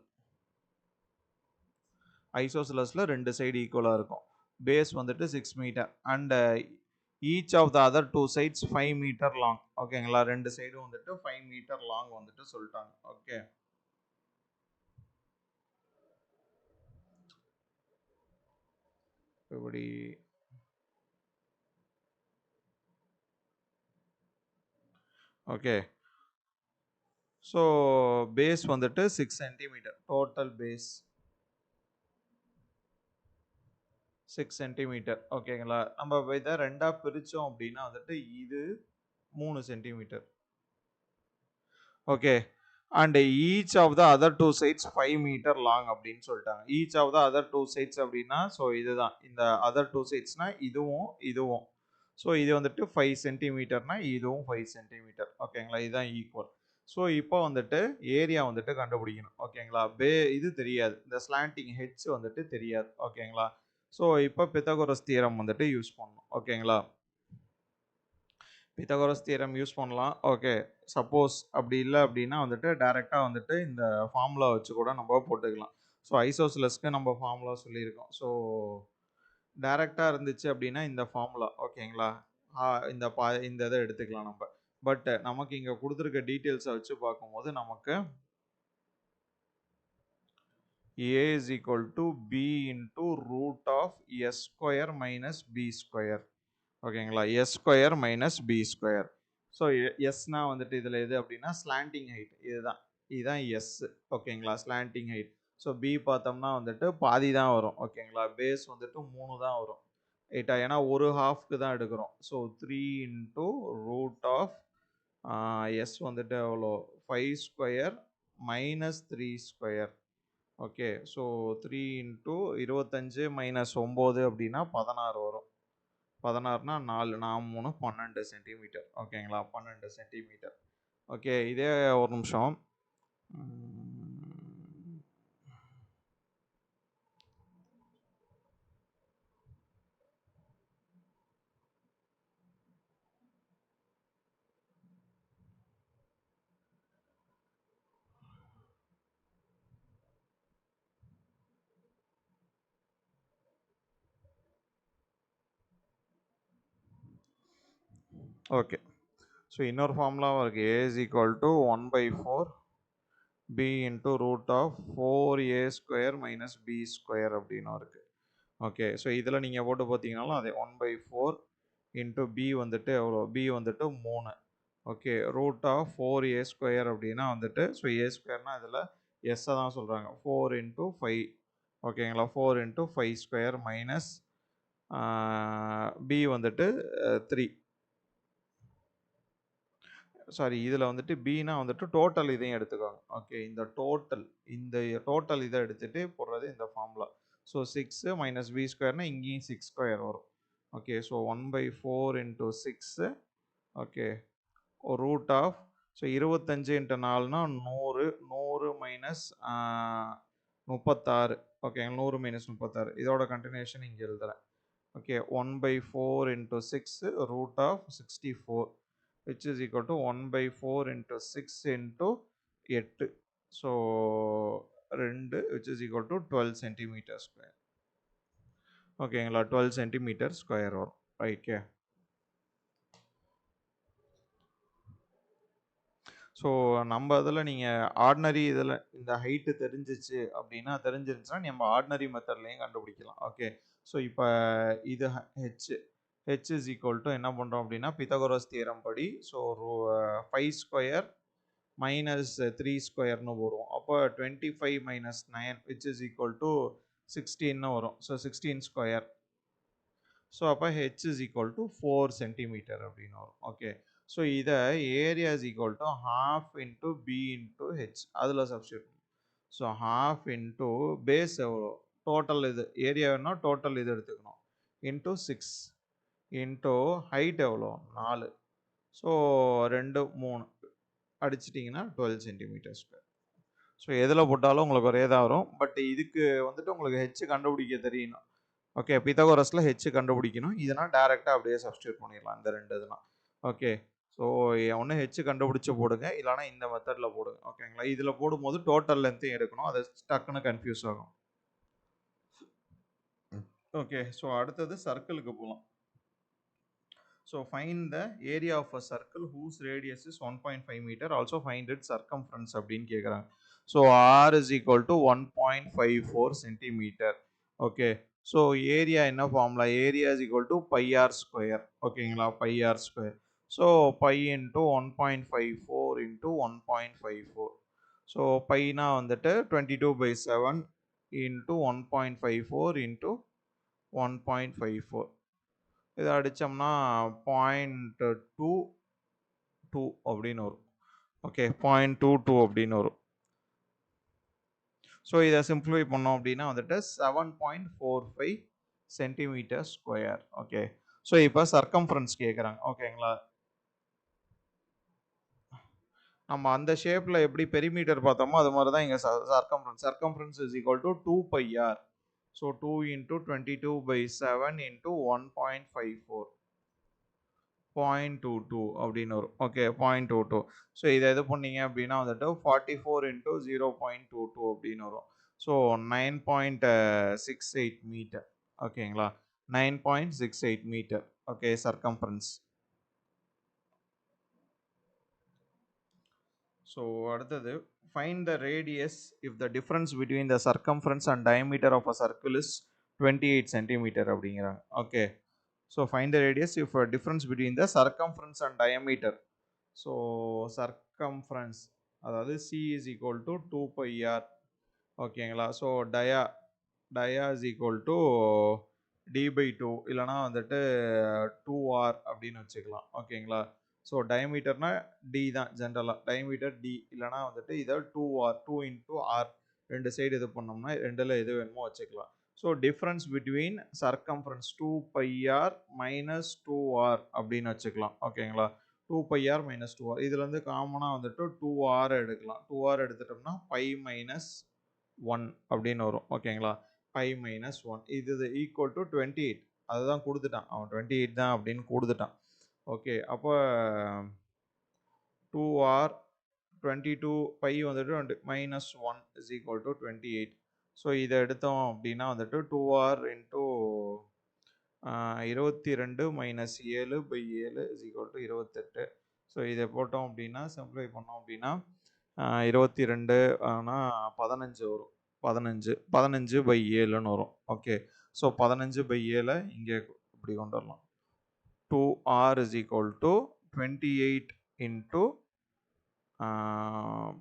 ஐசோசெலஸில் 2 சைடு ஈக்குவலாக இருக்கும். பேஸ் வந்துட்டு 6 metre and each of the other 2 sides 5 metre long. ஓகேங்களா, 2 சைடும் வந்துட்டு 5 மீட்டர் லாங் வந்துட்டு சொல்லிட்டாங்க. ஓகே, இப்படி ஓகே. ஸோ பேஸ் வந்துட்டு 6 சென்டிமீட்டர், டோட்டல் பேஸ் 6 சென்டிமீட்டர் ஓகேங்களா. நம்ம இதை ரெண்டா பிரிச்சோம் அப்படின்னா வந்துட்டு இது 3 centimetre okay. And each of the other two sides 5 metre long அப்படின்னு சொல்லிட்டாங்க. Each of the other two sides அப்படின்னா ஸோ இதுதான் இந்த அதர் டூ சைட்ஸ்னா இதுவும் இதுவும். ஸோ இது வந்துட்டு 5 சென்டிமீட்டர்னா இதுவும் 5 சென்டிமீட்டர் ஓகேங்களா. இதுதான் ஈக்குவல். ஸோ இப்போ வந்துட்டு ஏரியா வந்துட்டு கண்டுபிடிக்கணும் ஓகேங்களா. இது தெரியாது, இந்த ஸ்லாண்டிங் ஹெச் வந்துட்டு தெரியாது ஓகேங்களா. ஸோ இப்போ பித்தகோரஸ் தியரம் வந்துட்டு யூஸ் பண்ணணும் ஓகேங்களா. பித்தகோரஸ் தியரம் யூஸ் பண்ணலாம் ஓகே. சப்போஸ் அப்படி இல்லை அப்படின்னா வந்துட்டு டைரெக்டாக வந்துட்டு இந்த ஃபார்முலா வச்சு கூட நம்ம போட்டுக்கலாம். ஸோ ஐசோசிலஸ்க்கு நம்ம ஃபார்முலா சொல்லியிருக்கோம். ஸோ டைரெக்டாக இருந்துச்சு அப்படின்னா இந்த ஃபார்முலா ஓகேங்களா. இந்த இதை எடுத்துக்கலாம் நம்ம. பட் நமக்கு இங்கே கொடுத்துருக்க டீட்டெயில்ஸை வச்சு பார்க்கும்போது நமக்கு A is equal to B into root of S square minus B square ஓகேங்களா. S square minus B square. So எஸ்னா வந்துட்டு இதில் எது அப்படின்னா ஸ்லாண்டிங் ஹைட், இதுதான் எஸ் ஓகேங்களா, ஸ்லாண்டிங் ஹைட். ஸோ பி பார்த்தோம்னா வந்துட்டு பாதி தான் வரும் ஓகேங்களா. பேஸ் வந்துட்டு 3 தான் வரும் ரைட்டா, ஏன்னா ஒரு ஹாஃப்க்கு தான் எடுக்கிறோம். So 3 into root of S வந்துட்டு எவ்வளோ 5 square minus 3 square okay. So 3 into 25 minus 9 அப்படின்னா 16 வரும். 16னா 4 3 12 சென்டிமீட்டர் ஓகேங்களா. 12 சென்டிமீட்டர் ஓகே. இதே ஒரு நிமிஷம். ஓகே. ஸோ இன்னொரு ஃபார்முலாவும் இருக்குது. A is equal to 1/4 B into root of 4A square minus B square அப்படின்னு இருக்குது ஓகே. ஸோ இதில் நீங்கள் போட்டு பார்த்தீங்கன்னாலும் அதே 1/4 இன்ட்டு B வந்துட்டு எவ்வளோ, B வந்துட்டு 3 okay. Root of 4A square அப்படின்னா வந்துட்டு ஸோ ஏ ஸ்கொயர்னால் இதில் எஸ்ஸை தான் சொல்கிறாங்க. 4 இன்ட்டு 5 ஓகேங்களா. 4 இன்ட்டு 5 ஸ்கொயர் மைனஸ் B வந்துட்டு 3 சாரி. இதில் வந்துட்டு பினா வந்துட்டு டோட்டல் இதையும் எடுத்துக்கோங்க ஓகே. இந்த டோட்டல் இதை எடுத்துகிட்டு போடுறது இந்த ஃபார்முலா. ஸோ 6 மைனஸ் பி ஸ்கொயர்னால் இங்கேயும் 6 ஸ்கொயர் வரும் okay. So 1/4 into 6 okay root of so 25 into 4னா 100 மைனஸ் 36 ஓகே. 100 மைனஸ் 36 இதோட கண்டினியூஷன் இங்கே எழுதுகிறேன் okay. 1/4 into 6 root of 64 which is equal to 1/4 into 6 into 8 so 2 which is equal to 12 centimeter square ஓகேங்களா. 12 centimeter square வரும் right. So நம்ம இதில் நீங்கள் ordinary இதில் இந்த ஹைட்டு தெரிஞ்சிருந்துச்சுன்னா நம்ம ஆர்டினரி மெத்தட்லையும் கண்டுபிடிக்கலாம் ஓகே. ஸோ இப்போ இது ஹெச் இஸ் ஈக்குவல் டு என்ன பண்ணுறோம் அப்படின்னா பித்தகோரஸ் தியரம் படி ஸோ 5 ஸ்கொயர் மைனஸ் 3 ஸ்கொயர்னு போடுவோம். அப்போ 25 minus 9 which is equal to 16ன்னு வரும். So 16 square. ஸோ அப்போ h is equal to 4 centimetre அப்படின்னு வரும் ஓகே. ஸோ இதை area is equal to half into b into h அதில் substitute. So half into base எவ்வளோ டோட்டல் இது ஏரியானா டோட்டல் இது எடுத்துக்கணும் இன்ட்டு 6 இன்ட்டு ஹைட் எவ்வளோ 4 ஸோ 2 3 அடிச்சிட்டிங்கன்னா 12 சென்டிமீட்டர் ஸ்கொயர். ஸோ எதில் போட்டாலும் உங்களுக்கு ஒரே தான் வரும். பட் இதுக்கு வந்துட்டு உங்களுக்கு ஹெச் கண்டுபிடிக்க தெரியணும் ஓகே. பித்தகோரஸில் ஹெச் கண்டுபிடிக்கணும். இதனால் டேரெக்டாக அப்படியே சப்ஸ்டியூட் பண்ணிடலாம் இந்த ரெண்டு இதெல்லாம் ஓகே. ஸோ ஒன்று ஹெச் கண்டுபிடிச்சி போடுங்க, இல்லைனா இந்த மெத்தடில் போடுங்க ஓகேங்களா. இதில் போடும்போது டோட்டல் லென்த்தையும் எடுக்கணும், அது டக்குன்னு கன்ஃபியூஸ் ஆகும் ஓகே. ஸோ அடுத்தது சர்க்கிளுக்கு போகலாம். So find the area of a circle whose radius is 1.5 metre also find it circumference அப்படின்னு கேட்குறாங்க. So r is equal to 1.54 centimetre okay. So area என்ன formula, area is equal to pi R square ஓகேங்களா. Pi R square. So pi into 1.54 into 1.54. So பைனா வந்துட்டு 22/7 into 1.54 into 1.54. இதை அடித்தோம்னா 0.22 அப்படின்னு வரும். Okay, 0.22 அப்படின்னு வரும். ஸோ இதை சிம்பிளிஃபை பண்ணோம் அப்படின்னா வந்துட்டு 7.45 சென்டிமீட்டர் ஸ்கொயர். ஓகே, ஸோ இப்போ சர்க்கம்ஃபரன்ஸ் கேட்குறாங்க. ஓகேங்களா, நம்ம அந்த ஷேப்பில் எப்படி பெரிமீட்டர் பார்த்தோமோ அது மாதிரி தான் இங்கே circumference is equal to 2πr. So 2 into 22/7 into 1.54 0.22 அப்படின்னு வரும். ஓகே, 0.22. ஸோ இதை இது பண்ணீங்க அப்படின்னா வந்துட்டு 44 into 0.22 அப்படின்னு வரும். So 9.68 metre. ஓகேங்களா, 9.68 மீட்டர். Okay, circumference. ஸோ அடுத்தது, find the radius if the difference between the circumference and diameter of a circle is 28 centimeter அப்படிங்கிறாங்க. Okay, so find the radius if a difference between the circumference and diameter. So circumference அதாவது c is equal to 2πr. ஓகேங்களா, so டயா is equal to d/2 இல்லைனா வந்துட்டு 2r அப்படின்னு வச்சுக்கலாம். ஓகேங்களா, so டயமீட்டர்னா D தான் ஜென்ரலாக, டயமீட்டர் டி இல்லைனா வந்துட்டு இதை 2r 2 into r ரெண்டு சைடு இது பண்ணோம்னா ரெண்டில் எது வேணுமோ வச்சுக்கலாம். So difference between circumference 2πr minus 2r அப்படின்னு வச்சுக்கலாம். ஓகேங்களா, 2πr minus 2r இதுலேருந்து காமனாக வந்துட்டு 2r எடுக்கலாம். 2r எடுத்துட்டோம்னா பை மைனஸ் 1 அப்படின்னு வரும். ஓகேங்களா, பை மைனஸ் 1 இது ஈக்குவல் டு 28. அதுதான் கொடுத்துட்டான் அவன், 28 தான் அப்படின்னு கொடுத்துட்டான். ஓகே, அப்போ 2r 22 பை வந்துட்டு minus 1 is equal to 28. So இதை எடுத்தோம் அப்படின்னா வந்துட்டு 2r into 22 minus 7/7 is equal to 28. So இதை போட்டோம் அப்படின்னா சிம்பிளிஃபை பண்ணோம் அப்படின்னா 22 ஆனால் 15 வரும். 15/7 வரும். ஓகே, ஸோ 15/7 இங்கே இப்படி கொண்டு வரலாம். 2r is equal to 28 into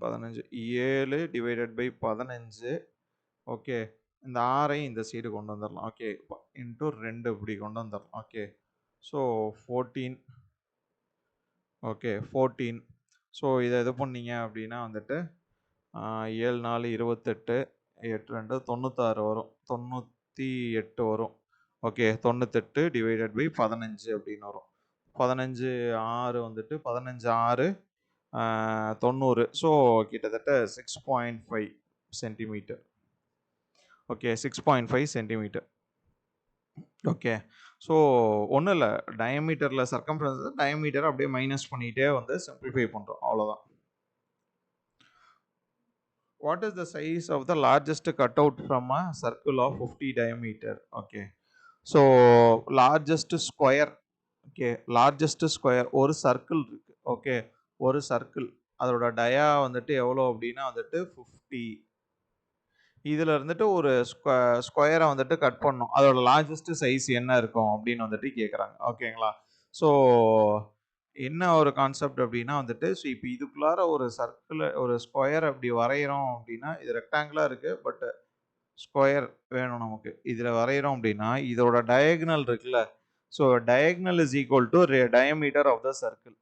15 7 divided by 15. Okay, இந்த ஆரை இந்த சைடு கொண்டு வந்துடலாம். ஓகே, இன்ட்டு 2 இப்படி கொண்டு வந்துடலாம். Okay, so 14. ஓகே, 14. ஸோ இதை இது பண்ணீங்க அப்படின்னா வந்துட்டு 7 4 28 8 2 96 வரும். 98 வரும். ஓகே, 98 டிவைடட் பை 15 அப்படின்னு வரும். 15 6 வந்துட்டு 15 6 90. ஸோ கிட்டத்தட்ட 6.5 centimetre. Okay, 6.5 centimetre. Okay, so ஒன்றும் இல்லை, டயமீட்டரில் சர்க்கம்ஃபரன்ஸ் டயமீட்டர் அப்படியே மைனஸ் பண்ணிகிட்டே வந்து சிம்பிளிஃபை பண்ணுறோம், அவ்வளோதான். What is the size of the largest cut out from a circle of 50 diameter? Okay, so largest square. Okay, largest square ஒரு சர்க்கிள் இருக்கு. ஓகே, ஒரு சர்க்கிள் அதோட டயா வந்துட்டு எவ்வளோ அப்படின்னா வந்துட்டு 50. இதில் இருந்துட்டு ஒரு ஸ்கொயரை வந்துட்டு கட் பண்ணும், அதோட லார்ஜஸ்ட் சைஸ் என்ன இருக்கும் அப்படின்னு வந்துட்டு கேட்குறாங்க. ஓகேங்களா, ஸோ என்ன ஒரு கான்செப்ட் அப்படின்னா வந்துட்டு, ஸோ இப்போ இதுக்குள்ளார ஒரு சர்க்கிள் ஒரு ஸ்கொயர் அப்படி வரைகிறோம் அப்படின்னா, இது ரெக்டாங்கிளாக இருக்குது பட் ஸ்கொயர் வேணும் நமக்கு. இதில் வரைகிறோம் அப்படின்னா இதோட டயகனல் இருக்குல்ல, so diagonal is equal to diameter of the circle.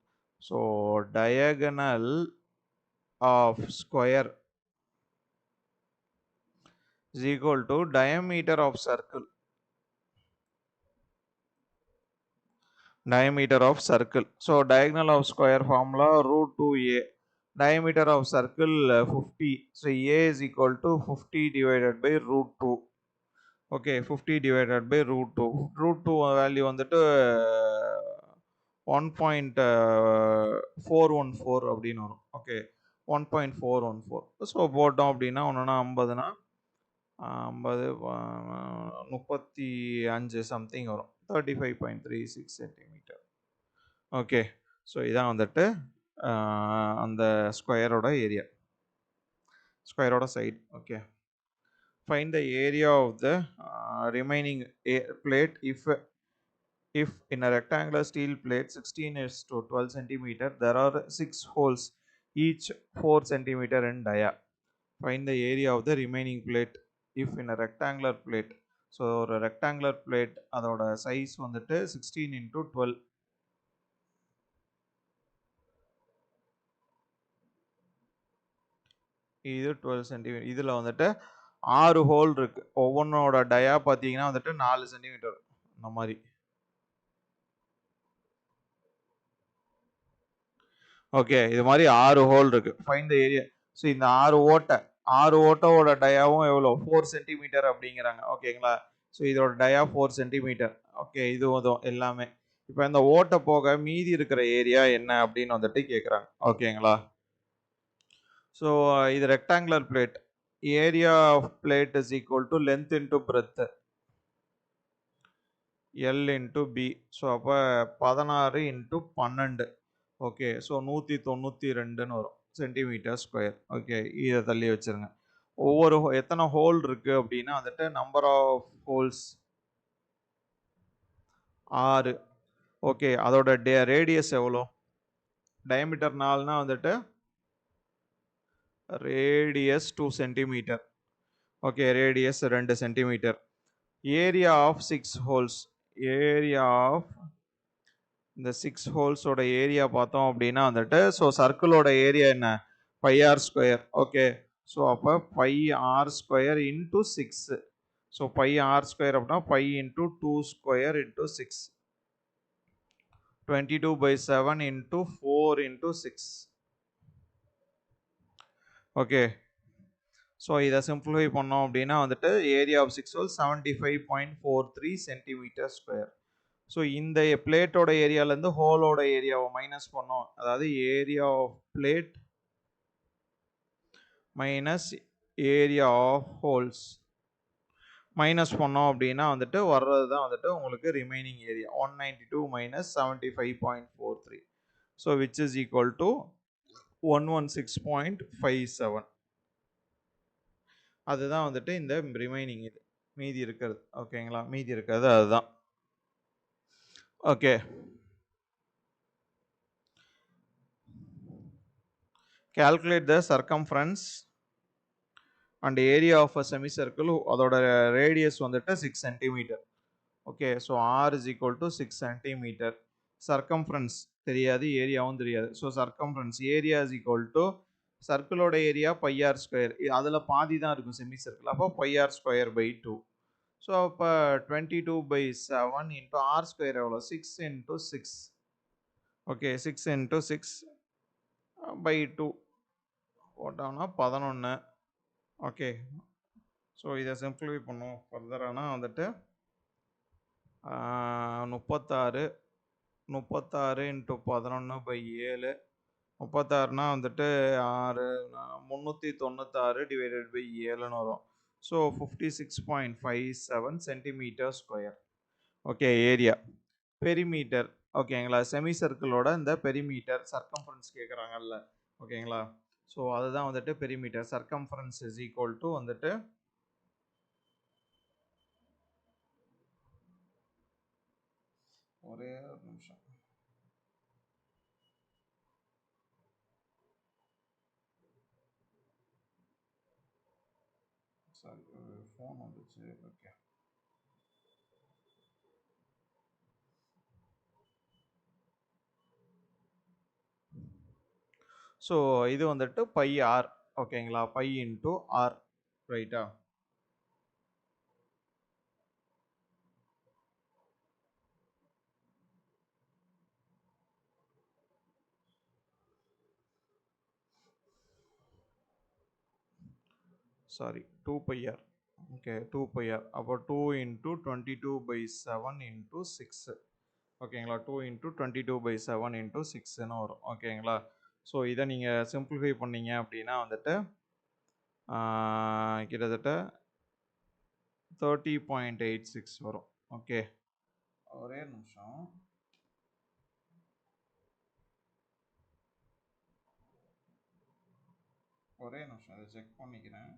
So diagonal of square is equal to diameter of circle. Diameter of circle. So diagonal of square formula √2a. Diameter of circle 50. So a is equal to 50 divided by √2. Okay, 50 divided by √2. √2 value வந்துட்டு 1.414 அப்படின்னு வரும். Okay, 1.414. So போட்டோம் அப்படின்னா ஒன்றுனா 50னா 50 35 something வரும். 35.36 centimetre. Okay, so இதான் வந்துட்டு அந்த ஸ்கொயரோட ஏரியா, ஸ்கொயரோட side. Okay, find the area of the remaining plate if in a rectangular steel plate 16 is to 12 centimeter, there are 6 holes, each 4 centimeter in dia. Find the area of the remaining plate if in a rectangular plate. So ஒரு rectangular plate அதோட size வந்துட்டு 16 into 12. இது 12 centimetre. இதில் வந்துட்டு 6 whole இருக்கு. ஒவ்வொன்றோட டயா பார்த்தீங்கன்னா வந்துட்டு 4 centimetre இந்த மாதிரி. ஓகே, இது மாதிரி 6 ஹோல் இருக்கு. Find the area. ஸோ இந்த 6 ஓட்டோட டயாவும் எவ்வளோ 4 சென்டிமீட்டர் அப்படிங்கிறாங்க. ஓகேங்களா? ஸோ இதோட டயா 4 சென்டிமீட்டர். ஓகே, இதுவும் எல்லாமே. இப்போ இந்த ஓட்டை போக மீதி இருக்கிற ஏரியா என்ன அப்படின்னு வந்துட்டு கேட்குறாங்க. ஓகேங்களா? ஸோ இது rectangular plate. Area of plate is equal to length into breadth L into B. So அப்போ 16 இன்டு 12. ஓகே, ஸோ 192ன்னு வரும் சென்டிமீட்டர் ஸ்கொயர். ஓகே, இதை தள்ளி வச்சிருங்க. ஒவ்வொரு எத்தனை ஹோல் இருக்கு அப்படின்னா வந்துட்டு நம்பர் ஆஃப் ஹோல்ஸ் 6. ஓகே, அதோட ரேடியஸ் எவ்வளோ? டயமீட்டர் 4னா வந்துட்டு radius 2 centimetre. Okay, radius 2 centimetre. Area of 6 holes. Area of இந்த 6 ஹோல்ஸோட ஏரியா பார்த்தோம் அப்படின்னா வந்துட்டு ஸோ சர்க்கிளோட ஏரியா என்ன? Pi R square. Okay, so அப்போ pi R square into 6. So pi R square அப்படின்னா pi into 2 square into 6. 22/7 into 4 into 6. Okay, so இதை சிம்பிளிஃபை பண்ணோம் அப்படின்னா வந்துட்டு area of 6 holes 75.43 centimetre square. So இந்த பிளேட்டோட ஏரியாலேருந்து ஹோலோட ஏரியாவை மைனஸ் பண்ணோம். அதாவது area of plate minus area of holes minus பண்ணோம் அப்படின்னா வந்துட்டு வர்றது தான் வந்துட்டு உங்களுக்கு remaining area 192 minus 75.43. So which is equal to 116.57. அதுதான் வந்துட்டு இந்த ரிமைனிங் இது மீதி இருக்கிறது. ஓகேங்களா? மீதி இருக்கிறது அதுதான். Okay, calculate the circumference and area of a semicircle. அதோட ரேடியஸ் வந்துட்டு 6 centimetre. Okay, so r is equal to 6 centimetre. Circumference தெரியாது, ஏரியாவும் தெரியாது. So circumference area is equal to சர்க்கிளோட ஏரியா பை ஆர் ஸ்கொயர். அதில் பாதி தான் இருக்கும் செமி சர்க்கிள். அப்போ pi R square by 2. So அப்போ 22/7 இன்ட்டு ஆர் ஸ்கொயர் எவ்வளோ? 6 இன்ட்டு 6. ஓகே, 6 இன்ட்டு 6 பை 2 போட்டோம்னா 11. ஓகே, ஸோ இதை சிம்பிளிஃபை பண்ணுவோம் ஃபர்தரானா வந்துட்டு 36 இன்ட்டு 11/7. 36னா வந்துட்டு 6 396 டிவைடட் பை 7ன்னு வரும். So 56.57 centimetre square. Okay, area. Perimeter. ஓகேங்களா? செமி சர்க்கிளோட இந்த பெரிமீட்டர் சர்க்கம்ஃபரன்ஸ் கேட்குறாங்கல்ல. ஓகேங்களா? ஸோ அதுதான் வந்துட்டு perimeter. Circumference is equal to வந்துட்டு ஒரே ஒரு நிமிஷம். சாரி, ஃபோன் வந்துச்சு. ஓகே, ஸோ இது வந்துட்டு பை ஆர். ஓகேங்களா? Pi into r. ரைட்டா? Sorry, 2 pi r. Okay, 2 pi r. அப்போ 2 இன்டூ 22/7 இன்டூ 6. ஓகேங்களா? 2 இன்டூ 22/7 இன்டூ 6ன்னு வரும். ஓகேங்களா? ஸோ இதை நீங்கள் சிம்பிளிஃபை பண்ணீங்க அப்படின்னா வந்துட்டு கிட்டத்தட்ட 30.86 வரும். ஓகே, ஒரே நிமிஷம். இதை செக் பண்ணிக்கிறேன்.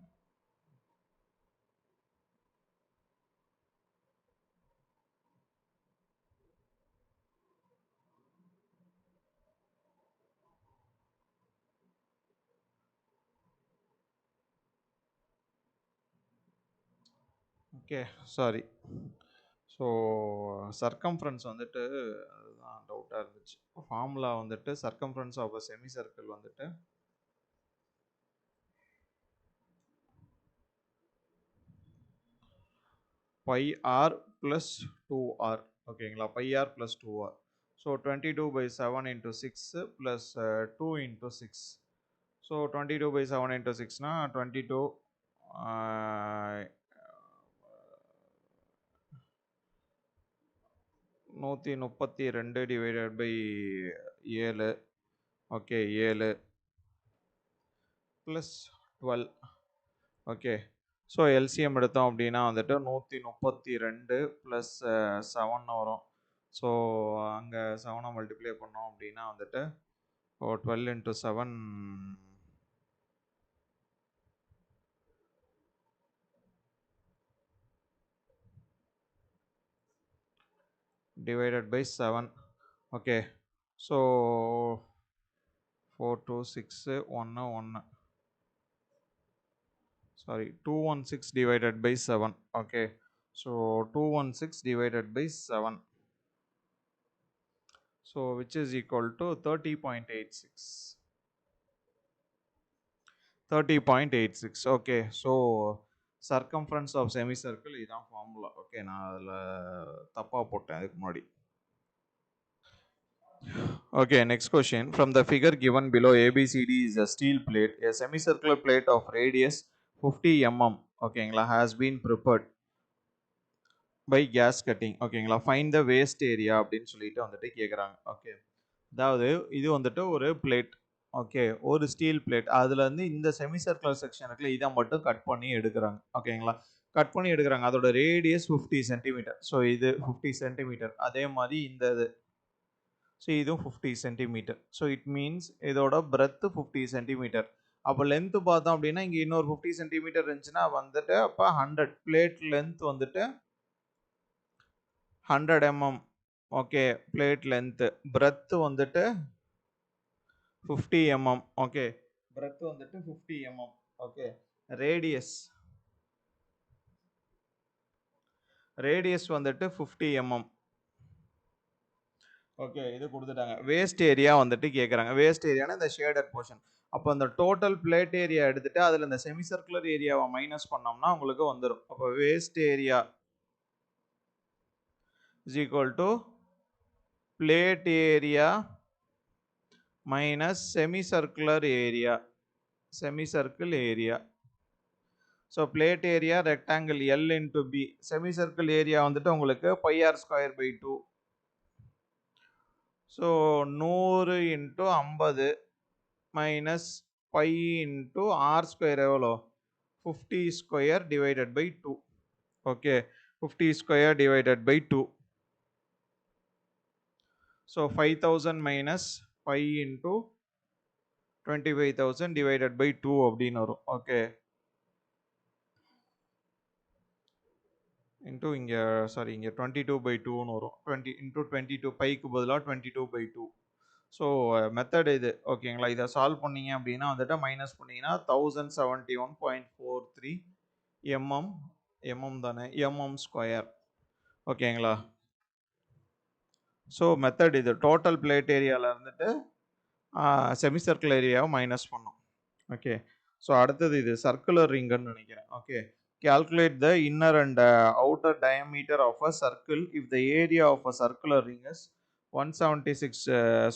Okay sorry. ஸோ சர்க்கம்ஃபரன்ஸ் வந்துட்டு அதுதான் டவுட்டாக இருந்துச்சு. ஃபார்முலா வந்துட்டு circumference of a semicircle வந்துட்டு பை ஆர் ப்ளஸ் 2r. ஓகேங்களா, pi r plus 2r. So 22/7 into 6 plus 2 into 6. So 22/7 into 6னா 22 132 divided by 7. Okay 7 plus 12. Okay, so LCM எடுத்தோம் அப்படின்னா வந்துட்டு 132 ப்ளஸ் 7 வரும். ஸோ அங்கே 7 மல்டிப்ளை பண்ணோம் அப்படின்னா வந்துட்டு 12 into 7 divided by 7. Okay, so 4 2 6 1 1, sorry 216 divided by 7. Okay, so 216 divided by 7, so which is equal to 30.86. 30.86. Okay, so circumference of semicircle இதான் formula. Okay, நான் அதில் தப்பாக போட்டேன் அதுக்கு முன்னாடி. Okay, next question. From the figure given below, ABCD is a steel plate. A semicircular plate of radius 50 mm, ஓகேங்களா, has been prepared by gas cutting. ஓகேங்களா, find the waste area அப்படின்னு சொல்லிட்டு வந்துட்டு கேட்குறாங்க. ஓகே, அதாவது இது வந்துட்டு ஒரு பிளேட். ஓகே, ஒரு ஸ்டீல் பிளேட். அதுல இருந்து இந்த செமிசர்க்குலர் செக்ஷனுக்குள்ள இதை மட்டும் கட் பண்ணி எடுக்கிறாங்க. ஓகேங்களா, கட் பண்ணி எடுக்கிறாங்க. அதோட ரேடியஸ் 50 சென்டிமீட்டர். ஸோ இது 50 சென்டிமீட்டர். அதே மாதிரி இந்த இது, ஸோ இதுவும் 50 சென்டிமீட்டர். ஸோ இட் மீன்ஸ் இதோட பிரெத்து 50 சென்டிமீட்டர். அப்போ லென்த்து பார்த்தோம் அப்படின்னா இங்கே இன்னொரு 50 சென்டிமீட்டர் இருந்துச்சுன்னா வந்துட்டு அப்போ 100. பிளேட் லென்த் வந்துட்டு 100 mm. Okay, plate length. Breadth வந்துட்டு 50 mm. ஓகே, பிரெத்து வந்துட்டு 50 mm. ஓகே, ரேடியஸ் வந்துட்டு 50 mm. ஓகே, இது கொடுத்துட்டாங்க. வேஸ்ட் ஏரியா வந்துட்டு கேட்குறாங்க. வேஸ்ட் ஏரியானா இந்த ஷேடட் போர்ஷன். அப்போ அந்த டோட்டல் பிளேட் ஏரியா எடுத்துட்டு அதில் இந்த செமி சர்க்குலர் ஏரியாவை மைனஸ் பண்ணோம்னா உங்களுக்கு வந்துடும். அப்போ waste area is equal to plate area minus semi circular area. Semi circle area. So plate area rectangle L into B. Semi circle area வந்துட்டு உங்களுக்கு pi R square by 2. So 100 into 50 minus pi into R square எவ்வளோ 50 square divided by 2. Okay, 50 square divided by 2. So 5000 minus pi into 25,000 divided by 2 அப்படின்னு வரும். Okay, into இங்கே sorry இங்கே 22/2ன்னு வரும். 20 into 22 bike பதிலாக 22/2. So method இது. ஓகேங்களா, இதை சால்வ் பண்ணீங்க அப்படின்னா வந்துட்டு மைனஸ் பண்ணிங்கன்னா 1071.43 mm தானே, mm ஸ்கொயர். ஓகேங்களா, ஸோ மெத்தட் இது. டோட்டல் பிளேட் ஏரியாவில் இருந்துட்டு செமி சர்க்கிள் ஏரியாவை மைனஸ் பண்ணும். ஓகே, ஸோ அடுத்தது இது சர்க்குலர் ரிங்குன்னு நினைக்கிறேன். Okay, calculate the inner and outer diameter of a circle if the area of a circular ring is 176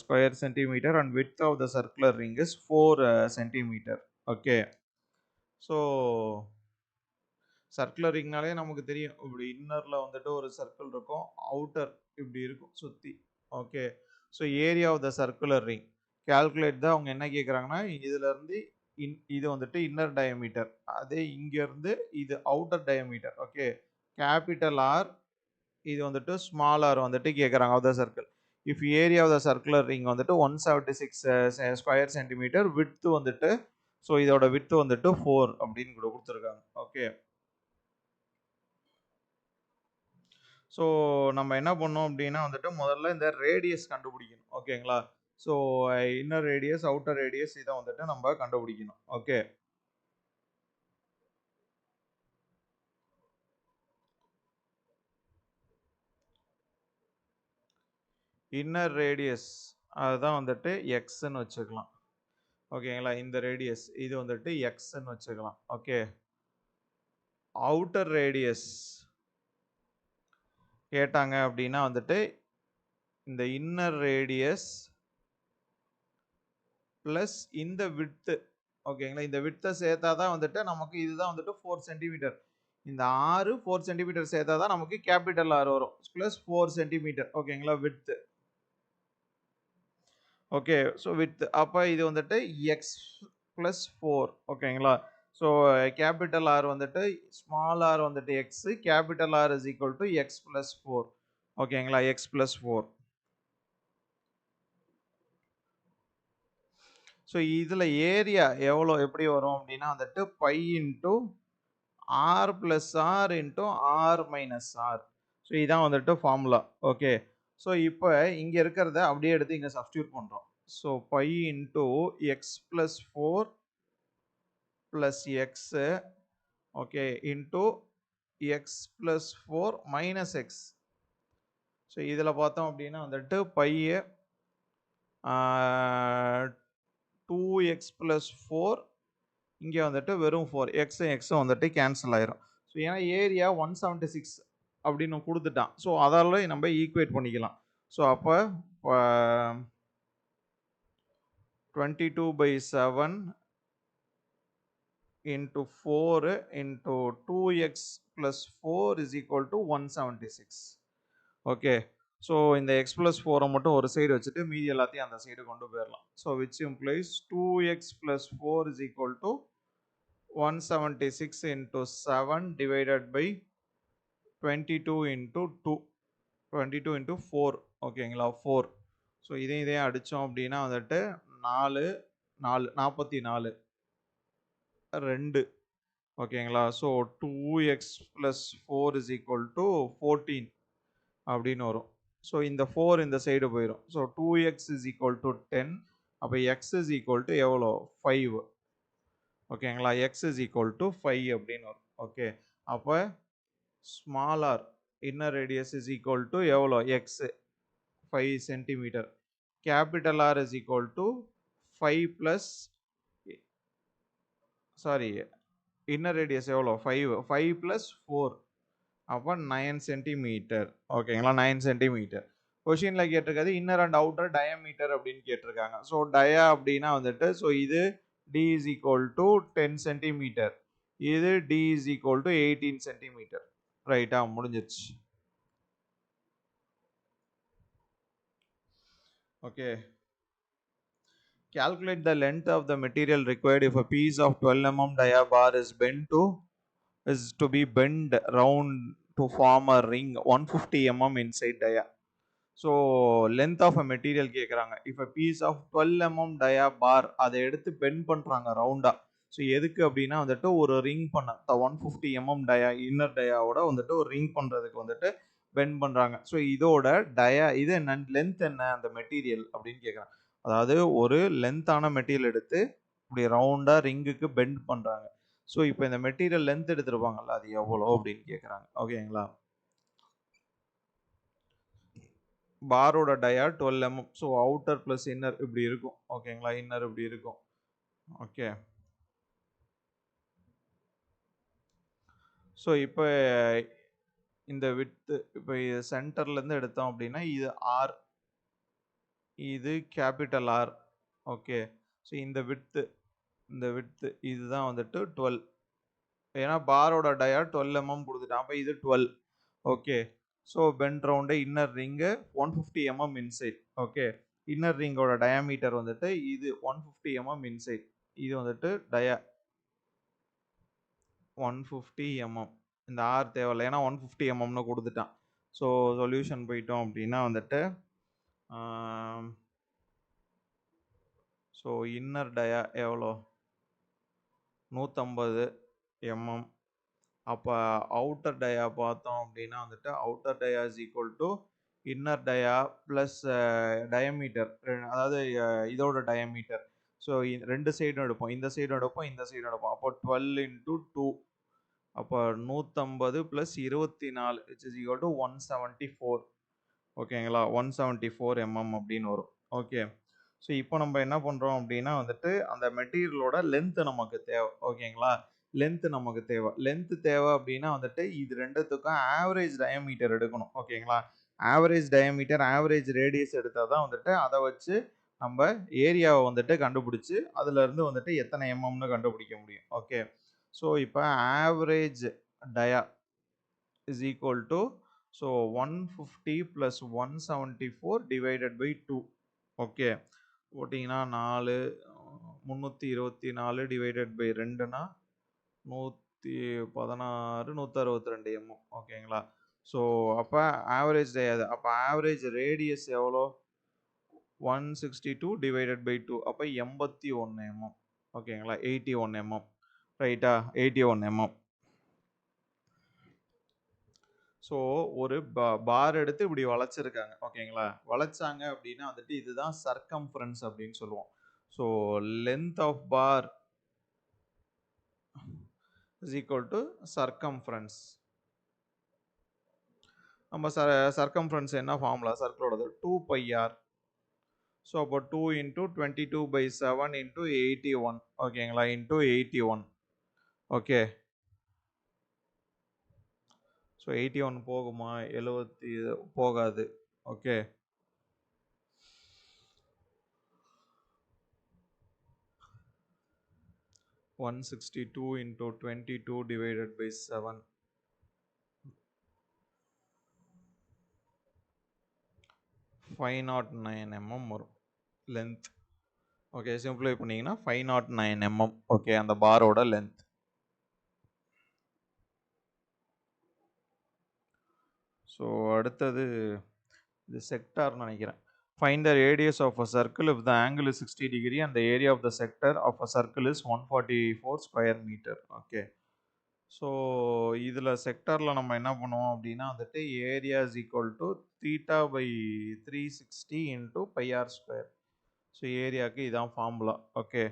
square centimeter and width of the circular ring is 4 centimeter. Okay, so circular ரிங்னாலே நமக்கு தெரியும். இப்படி இன்னர்ல வந்துட்டு ஒரு circle இருக்கும், outer இப்படி இருக்கும் சுற்றி. Okay, so area of the circular ring calculate தான். அவங்க என்ன கேட்குறாங்கன்னா இதுல இருந்து இது வந்துட்டு இன்னர் டயமீட்டர், அதே இங்க இருந்து இது outer diameter. Okay, capital R, இது வந்துட்டு ஸ்மால் ஆர் வந்துட்டு கேட்குறாங்க of the circle. If area of the circular ring வந்துட்டு 176 ஸ்கொயர் சென்டிமீட்டர், விட்த் வந்துட்டு, ஸோ இதோட விட்த் வந்துட்டு 4 அப்படின்னு கூட கொடுத்துருக்காங்க. ஓகே, ஸோ நம்ம என்ன பண்ணோம் அப்படின்னா வந்துட்டு முதல்ல இந்த ரேடியஸ் கண்டுபிடிக்கணும். ஓகேங்களா, so inner radius outer radius இதை வந்துட்டு நம்ம கண்டுபிடிக்கணும். ஓகே, இன்னர் ரேடியஸ் அதுதான் வந்துட்டு எக்ஸ்ன்னு வச்சுக்கலாம். ஓகேங்களா, இந்த ரேடியஸ் இது வந்துட்டு எக்ஸ்ன்னு வச்சுக்கலாம். ஓகே, அவுட்டர் ரேடியஸ் கேட்டாங்க அப்படின்னா வந்துட்டு இந்த இன்னர் ரேடியஸ் பிளஸ் இந்த விட்த். ஓகேங்களா, இந்த விட்த்தை சேர்த்தா தான் வந்துட்டு நமக்கு இதுதான் வந்துட்டு 4 சென்டிமீட்டர். இந்த 4 சென்டிமீட்டர் சேர்த்தா தான் நமக்கு கேபிட்டல் ஆர் வரும். Plus 4 centimetre. ஓகேங்களா, விட்த். ஓகே, ஸோ விட்த் அப்போ இது வந்துட்டு எக்ஸ் பிளஸ் 4. ஓகேங்களா, ஸோ கேபிட்டல் ஆர் வந்துட்டு ஸ்மால் ஆர் வந்துட்டு X, capital R is equal to X plus 4. ஓகேங்களா, எக்ஸ் பிளஸ் 4. ஸோ இதில் ஏரியா எவ்வளோ எப்படி வரும் அப்படின்னா வந்துட்டு pi into R plus R into R minus R. So இதான் வந்துட்டு ஃபார்முலா. ஓகே, ஸோ இப்போ இங்கே இருக்கிறத அப்படியே எடுத்து இங்கே சப்ஸ்டியூட் பண்ணுறோம். So pi into X plus 4 plus X, okay, into X plus 4 minus X. So இதில் பார்த்தோம் அப்படின்னா வந்துட்டு பை 2x பிளஸ் 4, இங்கே வந்துட்டு வெறும் 4, எக்ஸும் வந்துட்டு கேன்சல் ஆயிரும். ஸோ ஏன்னா ஏரியா 176 அப்படின்னு கொடுத்துட்டான். ஸோ அதால நம்ம ஈக்குவேட் பண்ணிக்கலாம். ஸோ அப்போ 22/7 into 4 into 2x plus 4 is equal to 176. Okay, so இந்த x plus 4 மட்டும் ஒரு சைடு வச்சுட்டு மீதி எல்லாத்தையும் அந்த சைடு கொண்டு போயிடலாம். So which implies 2x plus 4 is equal to 176 into 7 divided by 22 into 2, 22 into 4. ஓகேங்களா, 4. ஸோ இதையும் அடித்தோம் அப்படின்னா வந்துட்டு 44 2. ஓகேங்களா, so 2x plus 4 is equal to 14 அப்படின்னு வரும். ஸோ இந்த 4 இந்த சைடு போயிடும். So 2x is equal to 10. அப்போ x is equal to எவ்வளோ 5. ஓகேங்களா, x is equal to 5 அப்படின்னு வரும். ஓகே, அப்போ small r inner radius is equal to எவ்வளோ x 5 centimetre. Capital R is equal to 5 plus sorry inner radius எவ்வளோ 5 plus 4, அப்போ 9 centimetre. ஓகேங்களா, 9 சென்டிமீட்டர். கொஷினில் கேட்டிருக்காது இன்னர் அண்ட் அவுட்டர் டயாமீட்டர் அப்படின்னு கேட்டிருக்காங்க. ஸோ டயா அப்படின்னா வந்துட்டு ஸோ இது d is equal to 10 centimetre, இது d is equal to 18 centimetre. ரைட்டா, முடிஞ்சிருச்சு. Okay, calculate the length of the material required if a piece of 12 mm dia bar is to be bent round to form a ring 150 mm inside dia. So length of a material கேட்குறாங்க. If a piece of 12 mm dia bar அதை எடுத்து bend பண்ணுறாங்க ரவுண்டாக. So எதுக்கு அப்படின்னா வந்துட்டு ஒரு ring பண்ண 150 mm டயா இன்னர் டயாவோட வந்துட்டு ஒரு ரிங் பண்ணுறதுக்கு வந்துட்டு பெண்ட் பண்ணுறாங்க. ஸோ இதோட டயா இது என்ன லென்த் என்ன அந்த மெட்டீரியல் அப்படின்னு கேட்குறாங்க. அதாவது ஒரு லென்த்தான மெட்டீரியல் எடுத்து இப்படி ரவுண்டாக ரிங்குக்கு பெண்ட் பண்ணுறாங்க. ஸோ இப்போ இந்த மெட்டீரியல் லென்த் எடுத்துருப்பாங்கல்ல அது எவ்வளோ அப்படின்னு கேட்குறாங்க. ஓகேங்களா, பாரோட டயா 12 mm. So outer plus inner இப்படி இருக்கும். ஓகேங்களா, இன்னர் இப்படி இருக்கும். ஓகே, ஸோ இப்போ இந்த விட்த் இப்போ இது சென்டர்லேருந்து எடுத்தோம் அப்படின்னா இது ஆர், இது கேபிட்டல் ஆர். ஓகே, ஸோ இந்த விட்த்து இதுதான் வந்துட்டு 12. ஏன்னா பாரோட டயா 12 mm கொடுத்துட்டான். அப்போ இது 12. Okay, so bend round inner ring 150 mm inside. Okay, inner ரிங்கோட டயாமீட்டர் வந்துட்டு இது 150 mm இன்சைட், இது வந்துட்டு டயா 150 mm. இந்த ஆர் தேவையில்லை ஏன்னா 150 mmனு கொடுத்துட்டான். ஸோ சொல்யூஷன் போயிட்டோம் அப்படின்னா வந்துட்டு ஸோ இன்னர் டயா எவ்வளோ 150 mm. அப்போ அவுட்டர் டயா பார்த்தோம் அப்படின்னா வந்துட்டு outer dia is equal to inner dia plus diameter, அதாவது இதோட டயமீட்டர். ஸோ ரெண்டு சைடும் எடுப்போம், இந்த சைடும் எடுப்போம், இந்த சைடும் எடுப்போம். அப்போ 12 into 2, அப்போ 150 + 24 which is equal to 174. ஓகேங்களா 174 mm அப்படின்னு வரும். ஓகே. ஸோ இப்போ நம்ம என்ன பண்ணுறோம் அப்படின்னா வந்துட்டு அந்த மெட்டீரியலோட லென்த்து நமக்கு தேவை. ஓகேங்களா லென்த்து நமக்கு தேவை. லென்த்து தேவை அப்படின்னா வந்துட்டு இது ரெண்டுத்துக்கும் ஆவரேஜ் டயமீட்டர் எடுக்கணும். ஓகேங்களா ஆவரேஜ் டயமீட்டர் ஆவரேஜ் ரேடியஸ் எடுத்தால் தான் வந்துட்டு அதை வச்சு நம்ம ஏரியாவை வந்துட்டு கண்டுபிடிச்சி அதுலேருந்து வந்துட்டு எத்தனை எம்எம்னு கண்டுபிடிக்க முடியும். ஓகே. ஸோ இப்போ average டயா is equal to so 150 plus 174 divided by 2. Okay போட்டிங்கன்னா 4 324 divided by 2னா 116 162 mm. ஓகேங்களா ஸோ அப்போ ஆவரேஜ் அப்போ ஆவரேஜ் ரேடியஸ் எவ்வளோ 162 divided by 2 அப்போ 81 mm. ஓகேங்களா 81 mm ரைட்டா 81 mm. ஸோ ஒரு பார் எடுத்து இப்படி வளைச்சிருக்காங்க. ஓகேங்களா வளைச்சாங்க அப்படின்னா வந்துட்டு இதுதான் சர்க்கம்ஃபரன்ஸ் அப்படின்னு சொல்லுவோம். So length of bar is equal to circumference. நம்ம சர்க்கம்ஃபரன்ஸ் என்ன ஃபார்முலா சர்க்கிளோடது 2πr. ஸோ அப்போ 2 இன்ட்டு 22/7 இன்ட்டு 81. ஓகேங்களா இன்ட்டு 81. ஓகே ஸோ 81 போகுமா 70 போகாது. Okay 162 into 22 divided by 7. 509 mm வரும் லென்த். ஓகே சிம்பிளை பண்ணீங்கன்னா 509 mm. ஓகே அந்த பாரோட லென்த். ஸோ அடுத்தது இது செக்டார்னு நினைக்கிறேன். Find the radius of a circle if the angle is 60 degree and the area of the sector of a circle is 144 square meter. Okay so இதில் செக்டாரில் நம்ம என்ன பண்ணுவோம் அப்படின்னா வந்துட்டு area is equal to theta by 360 into πr square. So ஏரியாவுக்கு இதான் formula. Okay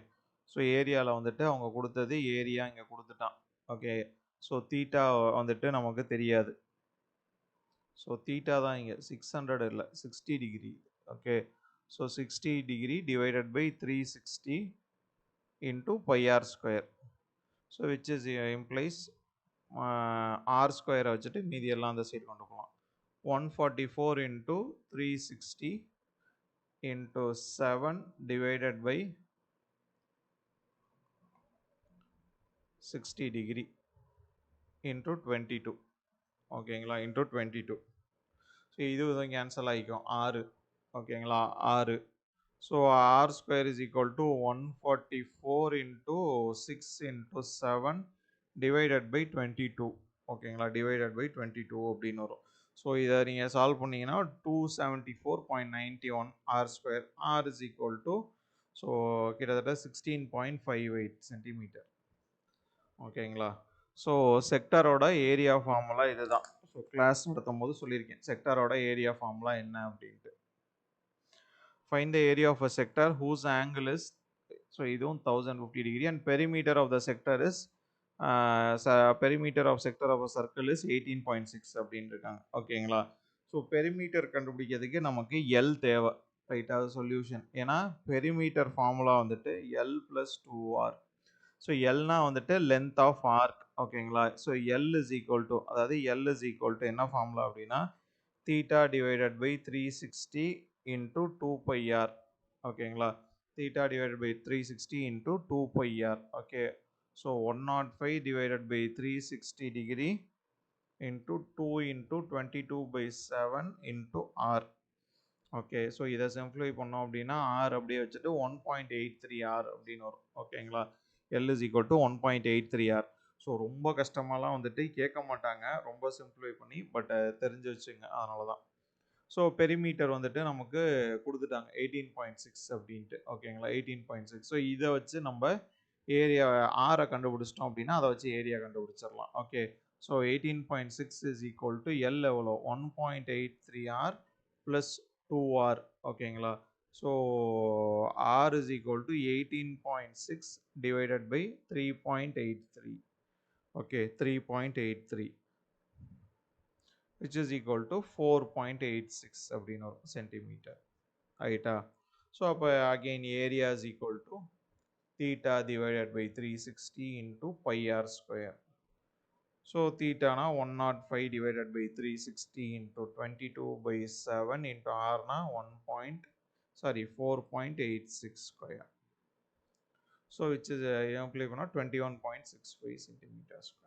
so ஏரியாவில் வந்துட்டு அவங்க கொடுத்தது ஏரியா இங்கே கொடுத்துட்டான். ஓகே ஸோ தீட்டா வந்துட்டு நமக்கு தெரியாது. ஸோ தீட்டா தான் இங்கே 600 இல்லை 60 degree. Okay so 60 degree divided by 360 into πr square. So which is implies r ஸ்கொயரை வச்சுட்டு மீதி எல்லாம் அந்த சைடு கொண்டு போகலாம். 144 into 360 into 7 divided by 60 degree into 22. ஓகேங்களா இன்ட்டு 22. ஸோ இது கேன்சல் ஆகிக்கும் 6. ஓகேங்களா 6. So R square is equal to 144 into 6 into 7 divided by 22. ஓகேங்களா டிவைடட் பை 22 அப்படின்னு வரும். ஸோ இதை நீங்கள் சால்வ் பண்ணிங்கன்னா 274.91 R square. R is equal to so கிட்டத்தட்ட 16.58 சென்டிமீட்டர். ஓகேங்களா ஸோ செக்டாரோட ஏரியா ஃபார்முலா இதுதான். ஸோ கிளாஸ் நடத்தும் போது சொல்லியிருக்கேன் செக்டாரோட ஏரியா ஃபார்முலா என்ன அப்படின்ட்டு. Find the area of a sector whose angle is so இதுவும் 1050 degree and perimeter of the sector is perimeter of sector of a circle is 18.6 அப்படின்னு இருக்காங்க. ஓகேங்களா ஸோ பெரிமீட்டர் கண்டுபிடிக்கிறதுக்கு நமக்கு எல் தேவை. ரைட் அது சொல்யூஷன். ஏன்னா பெரிமீட்டர் ஃபார்முலா வந்துட்டு எல் ப்ளஸ் 2r. ஸோ எல்னா வந்துட்டு லென்த் ஆஃப் ஆர்க். ஓகேங்களா so L is equal to அதாவது எல் இஸ் ஈக்குவல் டு என்ன ஃபார்முலா அப்படின்னா theta divided by 360 into 2πr. ஓகேங்களா theta divided by 360 into 2πr. Okay so 105 divided by 360 degree into 2 into 22/7 into R. Okay so இதை simplify பண்ணோம் அப்படின்னா R அப்படியே வச்சுட்டு 1.83r அப்படின்னு வரும். ஓகேங்களா L is equal to 1.83r. So ரொம்ப கஷ்டமாலாம் வந்துட்டு கேட்க மாட்டாங்க ரொம்ப சிம்பிளை பண்ணி, பட் தெரிஞ்சு வச்சுங்க அதனால தான். ஸோ பெரிமீட்டர் வந்துட்டு நமக்கு கொடுத்துட்டாங்க 18.6 அப்படின்ட்டு. ஓகேங்களா 18.6. ஸோ இதை வச்சு நம்ம ஏரியா ஆரை கண்டுபிடிச்சிட்டோம் அப்படின்னா அதை வச்சு ஏரியா கண்டுபிடிச்சிடலாம். Okay so 18.6 is equal to L எவ்வளோ 1.83r ப்ளஸ் 2r. ஓகேங்களா so r is equal to 18.6 divided by 3.83. Okay 3.83 which is equal to 4.86 அப்படின்னு வரும் சென்டிமீட்டர் ரைட்டா. ஸோ அப்போ again area is equal to theta divided by 360 into pi r square. So theta na 105 divided by 360 into 22 by 7 into r na 4.86 square. So which is 21.65 centimeter square.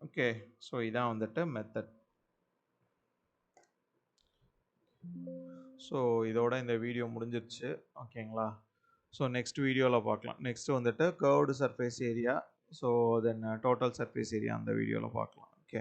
Okay, so இதான் வந்துட்டு method. So இதோட இந்த video முடிஞ்சிருச்சு ஓகேங்களா. So next வீடியோவில் பார்க்கலாம். Next வந்துட்டு curved surface area, so then total surface area அந்த வீடியோவில் பார்க்கலாம். ஓகே.